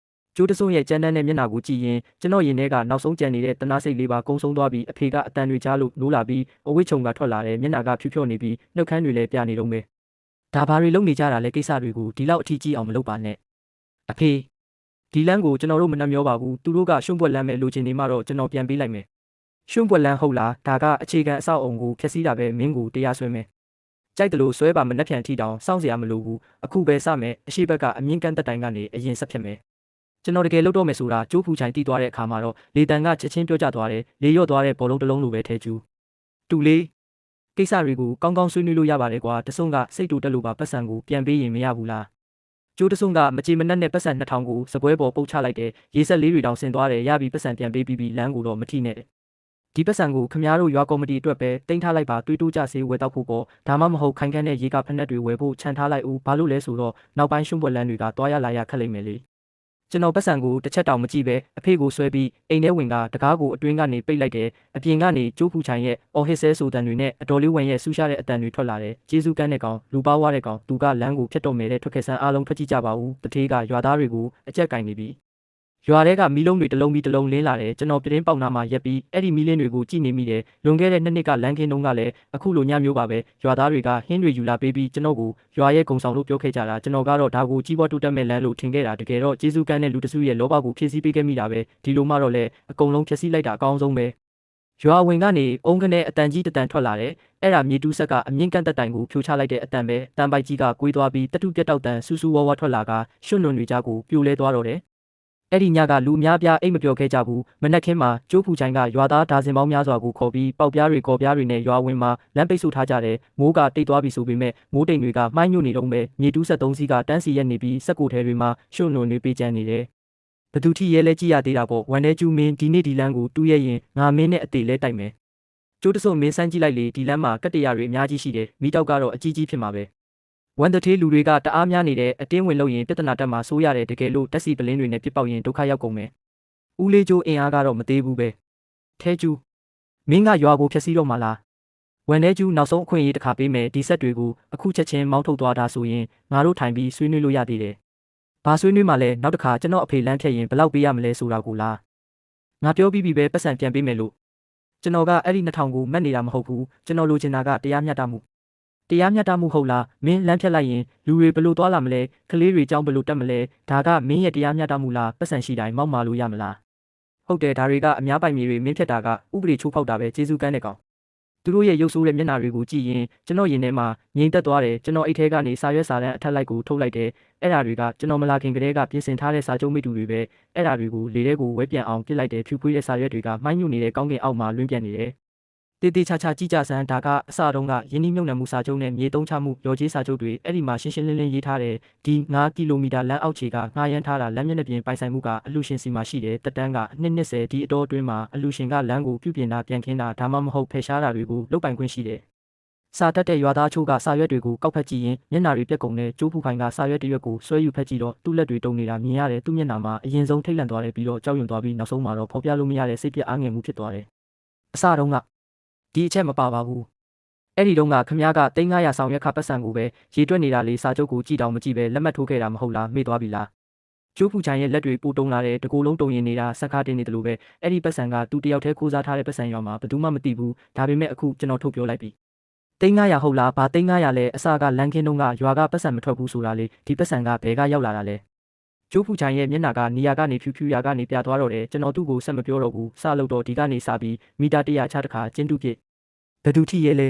ကျိုးတစွန်းရဲ့ကြမ်းတမ်းတဲ့မျက်နှာကိုကြည့်ရင်ကျွန်တော်ရင်ထဲကနောက်ဆုံးကြံနေတဲ့တနာစိတ်လေးပါကုန်းဆုံးသွားပြီးအဖေကအတန်တွေကြားလို့နိုးလာပြီးအဝိချုံကထွက်လာတဲ့မျက်နှာကဖြူဖြော့နေပြီးနှုတ်ခမ်းတွေလည်းပြနေတော့မယ်ဒါဘာတွေလုပ်နေကြတာလဲကိစ္စတွေကိုဒီလောက်အထီးကြီးအောင်မလုပ်ပါနဲ့အဖေဒီလမ်းကိုကျွန်တော်တို့မနှမျောပါဘူးသူတို့ကရှုံ့ပွက်လမ်းမဲ့လိုချင်နေမှတော့ကျွန်တော်ပြန်ပေးလိုက်မယ်ရှုံ့ပွက်လမ်းဟုတ်လားဒါကအခြေခံအဆောက်အုံကိုဖျက်ဆီးတာပဲမင်းကိုတရားစွဲမယ်ကြိုက်တယ်လို့ဆွဲပါမနှက်ဖြန်ထီတောင်စောင့်စရာမလိုဘူးအခုပဲစမယ်အရှိဘက်ကအမြင့်ကန့်တက်တိုင်ကနေအရင်ဆက်ဖြစ်မယ်ကျွန်တော်တကယ်လုပ်တော့မယ်ဆိုတာကျိုးဖူချိုင်တီးသွားတဲ့အခါမှာတော့လေတန်ကချက်ချင်းပြောကြသွားတယ်လေရော့သွားတဲ့ဘောလုံးတစ်လုံးလိုပဲထဲကျူးတူလေးကိစ္စတွေကိုကောင်းကောင်းဆွေးနွေးလို့ရပါတယ်ကွာတဆုံကစိတ်တူတက်လို့ပါပတ်စံကိုပြန်ပေးရင်မရဘူးလားကျိုးတဆုံကမကြေမနက်နဲ့ပတ်စံ2000ကိုစပွဲပေါ်ပုတ်ချလိုက်တယ်ရေဆက်လေးတွေတောင်ဆင်သွားတယ်ရပြီပတ်စံပြန်ပေးပြီးလမ်းကိုတော့မထိနဲ့ဒီပတ်စံကိုခမားတို့ရွာကော်မတီအတွက်ပဲတင်ထားလိုက်ပါတွေးတိုးကြစေဝယ်တောက်ဖို့ပေါ့ဒါမှမဟုတ်ခိုင်ခန့်တဲ့ရေကဖက်နှက်တွေဝယ်ဖို့ခြံထားလိုက်ဦးဘာလို့လဲဆိုတော့နောက်ပိုင်းရှုံ့ပွက်လန်းတွေကတွားရလာရခက်လိမ့်မယ်လေကျွန်တော်ပတ်စံကိုတစ်ချက်တောင်မကြည့်ပဲအဖေကိုဆွဲပြီးအိမ်ထဲဝင်ကတကားကိုအတွင်းကနေပိတ်လိုက်တယ်အပြင်ကနေကျိုးဖူချိုင်ရဲ့အော်ဟစ်ဆဲဆိုတန်တွေနဲ့အတော်လေးဝင်ရဲ့ဆူရှားတဲ့အတန်တွေထွက်လာတယ်ကျေးဇူးကန်းတဲ့ကောင်လူပါဝါတဲ့ကောင်သူကလမ်းကိုဖျက်တော့မယ်တဲ့ထွက်ခဲ့ဆန်းအားလုံးထွက်ကြည့်ကြပါဦးတထေးကရွာသားတွေကိုအကြက်ကင်နေပြီရွာထဲကမီးလုံးတွေတစ်လုံးပြီးတစ်လုံးလင်းလာတယ်ကျွန်တော်ပြတင်းပေါက်နာမှာရက်ပြီးအဲ့ဒီမီးလင်းတွေကိုကြည့်နေမိတယ်လွန်ခဲ့တဲ့2နှစ်ကလမ်းခင်းတုန်းကလည်းအခုလိုညမျိုးပါပဲရွာသားတွေကဟင်းတွေယူလာပေးပြီးကျွန်တော်ကိုရွာရဲ့ဂုံဆောင်လို့ပြောခဲ့ကြတာကျွန်တော်ကတော့ဒါကိုကြီးပွားတိုးတက်မဲ့လမ်းလို့ထင်ခဲ့တာတကယ်တော့ကျေးဇူးကန်းတဲ့လူတစုရဲ့လောဘကိုဖြည့်ဆည်းပေးခဲ့မိတာပဲဒီလိုမှတော့လေအကုန်လုံးဖြည့်ဆည်းလိုက်တာအကောင်းဆုံးပဲရွာဝင်ကနေအုံးကနေအတန်ကြီးတန်ထွက်လာတယ်အဲ့ဒါမြေတူးဆက်ကအမြင့်ကန့်တက်တိုင်ကိုဖြိုချလိုက်တဲ့အတန်ပဲတန်ပိုက်ကြီးကကွေးသွားပြီးတတုပြတ်တောက်တန်ဆူဆူဝါဝါထွက်လာကရွှွန့်လွန်တွေကြားကိုပြိုလဲသွားတော့တယ်အဲ့ဒီညကလူအများပြားအိတ်မပြောခဲ့ကြဘူးမနက်ခင်းမှာကျိုးဖူချိုင်ကရွာသားဒါဇင်ပေါင်းများစွာကိုခေါ်ပြီးပေါက်ပြားတွေကော်ပြားတွေနဲ့ရွာဝင်မှာလမ်းပိတ်ဆို့ထားကြတယ်မိုးကတိတ်သွားပြီဆိုပေမဲ့မိုးတိမ်တွေကမှိုင်းညွတ်နေတော့ပဲမြေတူးဆက်3စီးကတန်းစီရက်နေပြီးစက်ကိုထဲတွေမှာရွှွန့်လွန်တွေပေးချမ်းနေတယ်ဘသူထိရဲလဲကြည့်ရသေးတာပေါ့ဝန်ထဲကျူးမင်းဒီနေ့ဒီလမ်းကိုတူးရရင်ငါမင်းနဲ့အသေးလဲတိုက်မယ်ကျိုးတစုံမင်းစမ်းကြည့်လိုက်လေဒီလမ်းမှာကတ္တရာတွေအများကြီးရှိတယ်မိတောက်ကတော့အကြီးကြီးဖြစ်မှာပဲဝန်တထေးလူတွေကတအားများနေတဲ့အတင်းဝင်လို့ရင်ပြဿနာတက်မှာစိုးရတယ်တကယ်လို့တက်စီပလင်းတွေနဲ့ပြစ်ပေါက်ရင်ဒုက္ခရောက်ကုန်မယ်ဦးလေးကျိုးအင်အားကတော့မသေးဘူးပဲထဲကျူးမင်းကရွာကိုဖျက်ဆီးတော့မှလားဝန်ထဲကျူးနောက်ဆုံးအခွင့်အရေးတစ်ခါပေးမယ်ဒီဆက်တွေကိုအခုချက်ချင်းမောင်းထုတ်သွားတာဆိုရင်ငါတို့ထိုင်ပြီးဆွေးနွေးလို့ရသေးတယ်ဘာဆွေးနွေးမှလဲနောက်တစ်ခါကျွန်တော်အဖေလမ်းဖြတ်ရင်ဘယ်လောက်ပေးရမလဲဆိုတာကိုလားငါပြောပြီးပြီပဲပတ်စံပြန်ပေးမယ်လို့ကျွန်တော်ကအဲ့ဒီ2000ကိုမက်နေတာမဟုတ်ဘူးကျွန်တော်လိုချင်တာကတရားမျှတမှုဟုတ်လားမင်းလမ်းဖြတ်လိုက်ရင်လူတွေဘလို့သွားလာမလဲကလေးတွေကြောင်းဘလို့တက်မလဲဒါကမင်းရဲ့တရားမျှတမှုလားပတ်စံရှိတိုင်းမောက်မာလို့ရမလားဟုတ်တယ်ဒါတွေကအများပိုင်မြေတွေမင်းဖြတ်တာကဥပဒေချိုးဖောက်တာပဲကျေးဇူးကန်းတဲ့ကောင် သူတို့ရဲ့ရုပ်ဆိုးတဲ့မျက်နှာတွေကိုကြည့်ရင်ကျွန်တော်ရင်ထဲမှာငြိမ်သက်သွားတယ်ကျွန်တော်အိတ်ထဲကနေစာရွက်စာတမ်းအထက်လိုက်ကိုထုတ်လိုက်တယ်အဲ့ဒါတွေကကျွန်တော်မလာခင်ကတည်းကပြင်ဆင်ထားတဲ့စာချုပ်မိတူတွေပဲအဲ့ဒါတွေကိုလေထဲကိုဝဲပြန်အောင်ပစ်လိုက်တယ်ဖြူဖွေးတဲ့စာရွက်တွေကမှိုင်းညွတ်နေတဲ့ကောင်းကင်အောက်မှာလွင့်ပြန်နေတယ်တေးသေးချာချာကြည့်ကြစမ်းဒါကအစတုန်းကယင်းနှိမ့်မြုပ်နှံမှုစာချုပ်နဲ့မြေသုံးချမှုရော်ကြီးစာချုပ်တွေအဲ့ဒီမှာရှင်းရှင်းလင်းလင်းရေးထားတယ်ဒီ9ကီလိုမီတာလမ်းအောက်ခြေကငှားရမ်းထားတာလမ်းမျက်နှာပြင်ပိုင်ဆိုင်မှုကအလူရှင်စီမှာရှိတယ်တက်တန်းက220ဒီအတော်အတွင်းမှာအလူရှင်ကလမ်းကိုပြုပြင်တာပြန်ခင်းတာဒါမှမဟုတ်ဖယ်ရှားတာတွေကိုလုပ်ပိုင်ခွင့်ရှိတယ်စာတက်တဲ့ရွာသားချို့ကစာရွက်တွေကိုကောက်ဖက်ကြည့်ရင်မျက်နှာတွေပြက်ကုန်တဲ့ကျိုးဖူခိုင်ကစာရွက်တစ်ရွက်ကိုဆွဲယူဖက်ကြည့်တော့သူ့လက်တွေတုံနေတာမြင်ရတယ်သူ့မျက်နှာမှာအရင်ဆုံးထိတ်လန့်သွားတယ်ပြီးတော့ကြောက်ရွံ့သွားပြီးနောက်ဆုံးမှာတော့ဖော်ပြလို့မရတဲ့စိတ်ပြက်အားငယ်မှုဖြစ်သွားတယ်အစတုန်းကဒီအချက်မပါပါဘူးအဲ့ဒီတုန်းကခမည်းက3900ဆောင်ရွက်ခပတ်စံကိုပဲရေတွက်နေတာလေးစာချုပ်ကိုကြည့်တော့မကြည့်ပဲလက်မှတ်ထိုးခဲ့တာမဟုတ်လားမေ့သွားပြီလားကျိုးဖူချိုင်ရဲ့လက်တွေပိုတုံလာတဲ့တကူလုံးတုံရင်နေတာဆက်ကားတင်နေတယ်လို့ပဲအဲ့ဒီပတ်စံကသူတယောက်တည်းခိုးစားထားတဲ့ပတ်စံရွာမှာဘယ်သူမှမသိဘူးဒါပေမဲ့အခုကျွန်တော်ထုတ်ပြောလိုက်ပြီ3900ဟုတ်လားဘာ3900လဲအစကလန်ခင်းတုန်းကရွာကပတ်စံမထွက်ဘူးဆိုတာလေဒီပတ်စံကဘယ်ကရောက်လာတာလဲကျိုးဖူချိုင်ရဲ့မျက်နှာကနေရာကနေဖြူဖြူရာကနေပြသွားတော့တယ်ကျွန်တော်သူ့ကိုဆက်မပြောတော့ဘူးစလို့တော့ဒီကနေစပြီးမီတာ100ချတခါကျင်းတုပြစ်ဘယ်သူထိရဲလ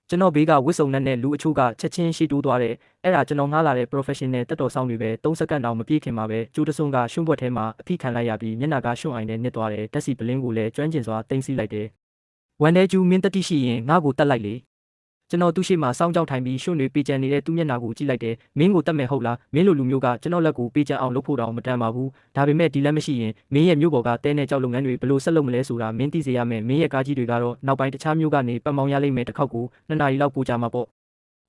ဲကျွန်တော်ဘေးကဝစ်စုံနဲ့လူအချို့ကချက်ချင်းရှိတိုးသွားတယ်အဲ့ဒါကျွန်တော်ငှားလာတဲ့ professional တက်တော်ဆောင်တွေပဲ3စက္ကန့်တောင်မပြည့်ခင်မှာပဲကျိုးတစွန်းကရှုံ့ဘွက်ထဲမှာအဖိခံလိုက်ရပြီးမျက်နှာကရှုံ့အိုင်နဲ့နစ်သွားတယ်တက်စီပလင်းကိုလည်းကျွမ်းကျင်စွာတင်စီလိုက်တယ်ဝန်ထဲကျူးမင်းတတိရှိရင်ငါ့ကိုတတ်လိုက်လေကျွန်တော်သူ့ရှိမှစောင်းကြောင်ထိုင်ပြီးရှုံ့တွေပေးချန်နေတဲ့သူ့မျက်နှာကိုကြည့်လိုက်တယ်မင်းကိုတတ်မယ်ဟုတ်လားမင်းလိုလူမျိုးကကျွန်တော်လက်ကိုပေးချန်အောင်လုပ်ဖို့တောင်မတန်ပါဘူးဒါပေမဲ့ဒီလက်မရှိရင်မင်းရဲ့မျိုးပေါ်ကတဲနဲ့ကြောက်လုပ်ငန်းတွေဘယ်လိုဆက်လုပ်မလဲဆိုတာမင်းသိစေရမယ်မင်းရဲ့ကားကြီးတွေကတော့နောက်ပိုင်းတခြားမျိုးကနေပတ်မောင်းရလိမ့်မယ်တစ်ခေါက်ကို2နာရီလောက်ပို့ကြမှာပေါ့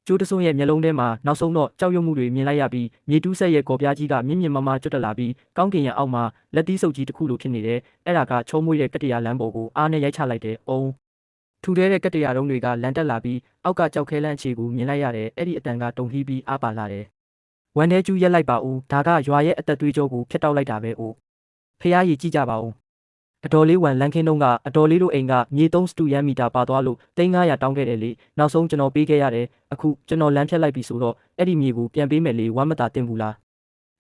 ကျိုးတစွန်းရဲ့မျက်လုံးထဲမှာနောက်ဆုံးတော့ကြောက်ရွံ့မှုတွေမြင်လိုက်ရပြီးမြေတူးဆက်ရဲ့ကော်ပြားကြီးကမြင့်မြင့်မားမားကျွတ်တက်လာပြီးကောင်းကင်ရံအောက်မှာလက်သီးစုပ်ကြီးတစ်ခုလိုဖြစ်နေတယ်အဲ့ဒါကချုံးမွေးတဲ့ကတ္တရာလမ်းပေါ်ကိုအားနဲ့ရိုက်ချလိုက်တယ်အုံးထူထဲတဲ့ကတ္တရာတုံးတွေကလန်တက်လာပြီးအောက်ကကြောက်ခဲလန့်အခြေကိုမြင်လိုက်ရတယ်အဲ့ဒီအတန်ကတုံလှီးပြီးအားပါလာတယ်ဝန်ထဲကျူးရက်လိုက်ပါဦးဒါကရွာရဲ့အသက်သွေးကြောကိုဖျက်တောက်လိုက်တာပဲအိုးဖះကြီးကြည့်ကြပါဦးအတော်လေးဝန်လန်ခင်းတုံးကအတော်လေးတို့အိမ်ကမြေ3စတူယန်မီတာပါသွားလို့3900တောင်းခဲ့တယ်လေနောက်ဆုံးကျွန်တော်ပေးခဲ့ရတယ်အခုကျွန်တော်လမ်းဖြတ်လိုက်ပြီဆိုတော့အဲ့ဒီမြေကိုပြန်ပေးမယ်လေဝမ်းမတာတင်ဘူးလား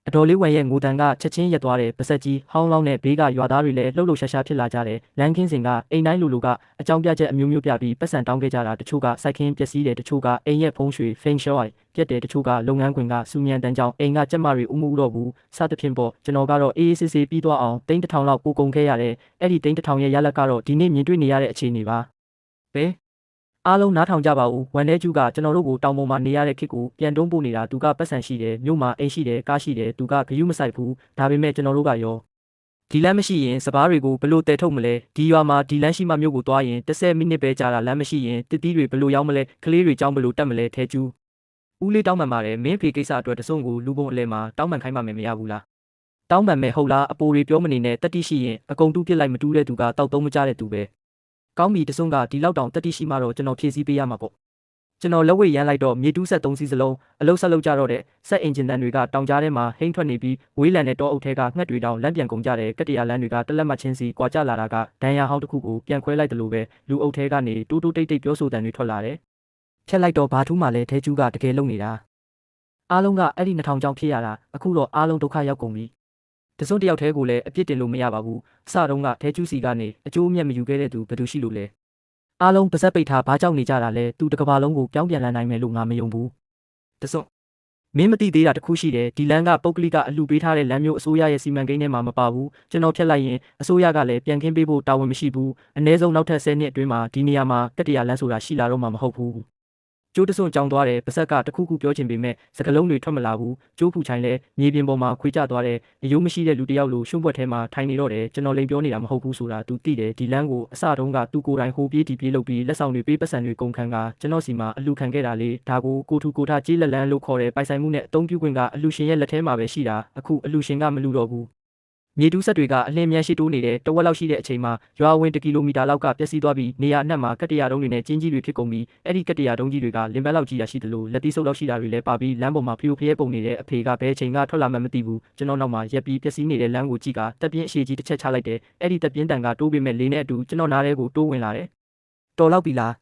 အတော်လေးဝန်ရဲ့ငိုတန်ကချက်ချင်းရက်သွားတယ်ပါဆက်ကြီးဟောင်းလောင်းနဲ့ဘေးကရွာသားတွေလည်းလှုပ်လှုပ်ရှားရှားဖြစ်လာကြတယ်လမ်းခင်းစင်ကအိမ်တိုင်းလူလူကအကြောင်းပြချက်အမျိုးမျိုးပြပြီးပတ်စံတောင်းခဲ့ကြတာတချို့ကစိုက်ခင်းပျက်စီးတယ်တချို့ကအိမ်ရဲ့ဖုံးရွှေဖိန်ရှော့ပြက်တယ်တချို့ကလုပ်ငန်းခွင်ကစူမြန်တန်းကြောင်အိမ်ကကြက်မတွေဥမှုတော့ဘူးစသဖြင့်ပေါ့ကျွန်တော်ကတော့အေးအေးဆေးဆေးပြီးသွားအောင်3000လောက်ပို့ကုန်ခဲ့ရတယ်အဲ့ဒီ3000ရဲ့ရလက်ကတော့ဒီနေ့မြင်တွေ့နေရတဲ့အခြေအနေပါဘယ်အားလုံးနားထောင်ကြပါဦးဝန်ထဲကျူးကကျွန်တော်တို့ကိုတောင်ပေါ်မှာနေရတဲ့ခစ်ကိုပြန်တွန်းပို့နေတာသူကပတ်စံရှိတယ်မြို့မှာအိမ်ရှိတယ်ကားရှိတယ်သူကဂယုမဆိုင်ဘူးဒါပေမဲ့ကျွန်တော်တို့ကရောဒီလမ်းမရှိရင်စပားတွေကိုဘလို့တဲထုတ်မလဲဒီရွာမှာဒီလမ်းရှိမှမြို့ကိုသွားရင်10မိနစ်ပဲကြာတာလမ်းမရှိရင်တစ်တီးတွေဘလို့ရောက်မလဲကလေးတွေကြောင်းဘလို့တက်မလဲထဲကျူးဦးလေးတောင်းပန်ပါတယ်မင်းဖေကိစ္စအတွက်တစုံကိုလူပုံအလဲမှာတောင်းပန်ခိုင်းပါမယ်မရဘူးလားတောင်းပန်မယ်ဟုတ်လားအပိုတွေပြောမနေနဲ့တက်တိရှိရင်အကုန်တူးပြစ်လိုက်မတူးတဲ့သူကတောက်သုံးမကြတဲ့သူပဲကောင်းပြီတစွန်းကဒီလောက်တောင်တက်တိရှိမှတော့ကျွန်တော်ဖြည့်ဆည်းပေးရမှာပေါ့ကျွန်တော်လက်ဝဲရမ်းလိုက်တော့မြေတူးဆက်3စီးစလုံးအလုတ်ဆက်လုပ်ကြတော့တဲ့ဆက်အင်ဂျင်တန်တွေကတောင်ကြားထဲမှာဟိန်းထွက်နေပြီးဝေးလံတဲ့တောအုပ်ထဲကငှက်တွေတောင်လမ်းပြန်ကုန်ကြတဲ့ကတ္တရာလမ်းတွေကတလက်မှချင်းစီကွာကျလာတာကဒဏ်ရာဟောင်းတစ်ခုကိုပြန်ခွဲလိုက်တယ်လို့ပဲလူအုပ်ထဲကနေတိုးတိုးတိတ်တိတ်ပြောဆိုတန်တွေထွက်လာတယ်ဖြတ်လိုက်တော့ဘာထူးမှလဲထဲကျူးကတကယ်လုံနေတာအားလုံးကအဲ့ဒီ2000ကျောင်းဖြစ်ရတာအခုတော့အားလုံးဒုက္ခရောက်ကုန်ပြီတစွန်းတယောက်တည်းကိုလည်းအပြစ်တင်လို့မရပါဘူးအစတုန်းကထဲကျူးစီကနေအကျိုးအမြတ်မယူခဲ့တဲ့သူဘယ်သူရှိလို့လဲအားလုံးပါဇက်ပိတ်ထားဘာကြောက်နေကြတာလဲသူတကဘာလုံးကိုပြောင်းပြန်လာနိုင်မယ်လို့ငါမယုံဘူးတစွန်းမင်းမသိသေးတာတခုရှိတယ်ဒီလမ်းကပုတ်ကလိကအလှပေးထားတဲ့လမ်းမျိုးအစိုးရရဲ့စီမံကိန်းထဲမှာမပါဘူးကျွန်တော်ဖြတ်လိုက်ရင်အစိုးရကလည်းပြန်ခင်းပေးဖို့တာဝန်မရှိဘူးအနည်းဆုံးနောက်ထပ်10နှစ်အတွင်းမှာဒီနေရာမှာကတ္တရာလမ်းဆိုတာရှိလာတော့မှာမဟုတ်ဘူးကျိုးတစွန်းကြောင်သွားတယ်ပါဇက်ကတခုခုပြောချင်ပေမဲ့စကလုံးတွေထွက်မလာဘူးကျိုးဖူချိုင်လဲမြေပြင်ပေါ်မှာခွေးကျသွားတယ်အယိုးမရှိတဲ့လူတယောက်လိုရှုံ့ဘွက်ထဲမှာထိုင်နေတော့တယ်ကျွန်တော်လိန်ပြောနေတာမဟုတ်ဘူးဆိုတာ तू သိတယ်ဒီလမ်းကိုအစတုန်းက तू ကိုယ်တိုင်ဟိုပြေးဒီပြေးလုပ်ပြီးလက်ဆောင်တွေပေးပတ်စံတွေကုန်ခံကကျွန်တော်စီမှာအလူခံခဲ့တာလေဒါကိုကိုထူကိုထကြေးလက်လန်းလို့ခေါ်တဲ့ပိုင်ဆိုင်မှုနဲ့အသုံးပြုခွင့်ကအလူရှင်ရဲ့လက်ထဲမှာပဲရှိတာအခုအလူရှင်ကမလူတော့ဘူးမြေတူးဆက်တွေကအလင်းမြန်ရှိတိုးနေတဲ့တဝက်လောက်ရှိတဲ့အချိန်မှာရွာဝင်1ကီလိုမီတာလောက်ကပျက်စီးသွားပြီးနေရာအနှံ့မှာကတ္တရာတုံးတွေနဲ့ကျင်းကြီးတွေဖြစ်ကုန်ပြီးအဲ့ဒီကတ္တရာတုံးကြီးတွေကလင်ပတ်လောက်ကြီးရရှိတယ်လို့လက်သီးဆုပ်လောက်ရှိတာတွေလည်းပါပြီးလမ်းပေါ်မှာဖျို့ဖျဲပုံနေတဲ့အဖေကဘယ်အချိန်ကထွက်လာမှမသိဘူးကျွန်တော်နောက်မှာရက်ပြီးပျက်စီးနေတဲ့လမ်းကိုကြည့်ကတက်ပြင်းအရှိကြီးတစ်ချက်ချလိုက်တယ်အဲ့ဒီတက်ပြင်းတန်ကတိုးပေမဲ့လေးနဲ့အတူကျွန်တော်နားထဲကိုတိုးဝင်လာတယ်တော်လောက်ပြီလား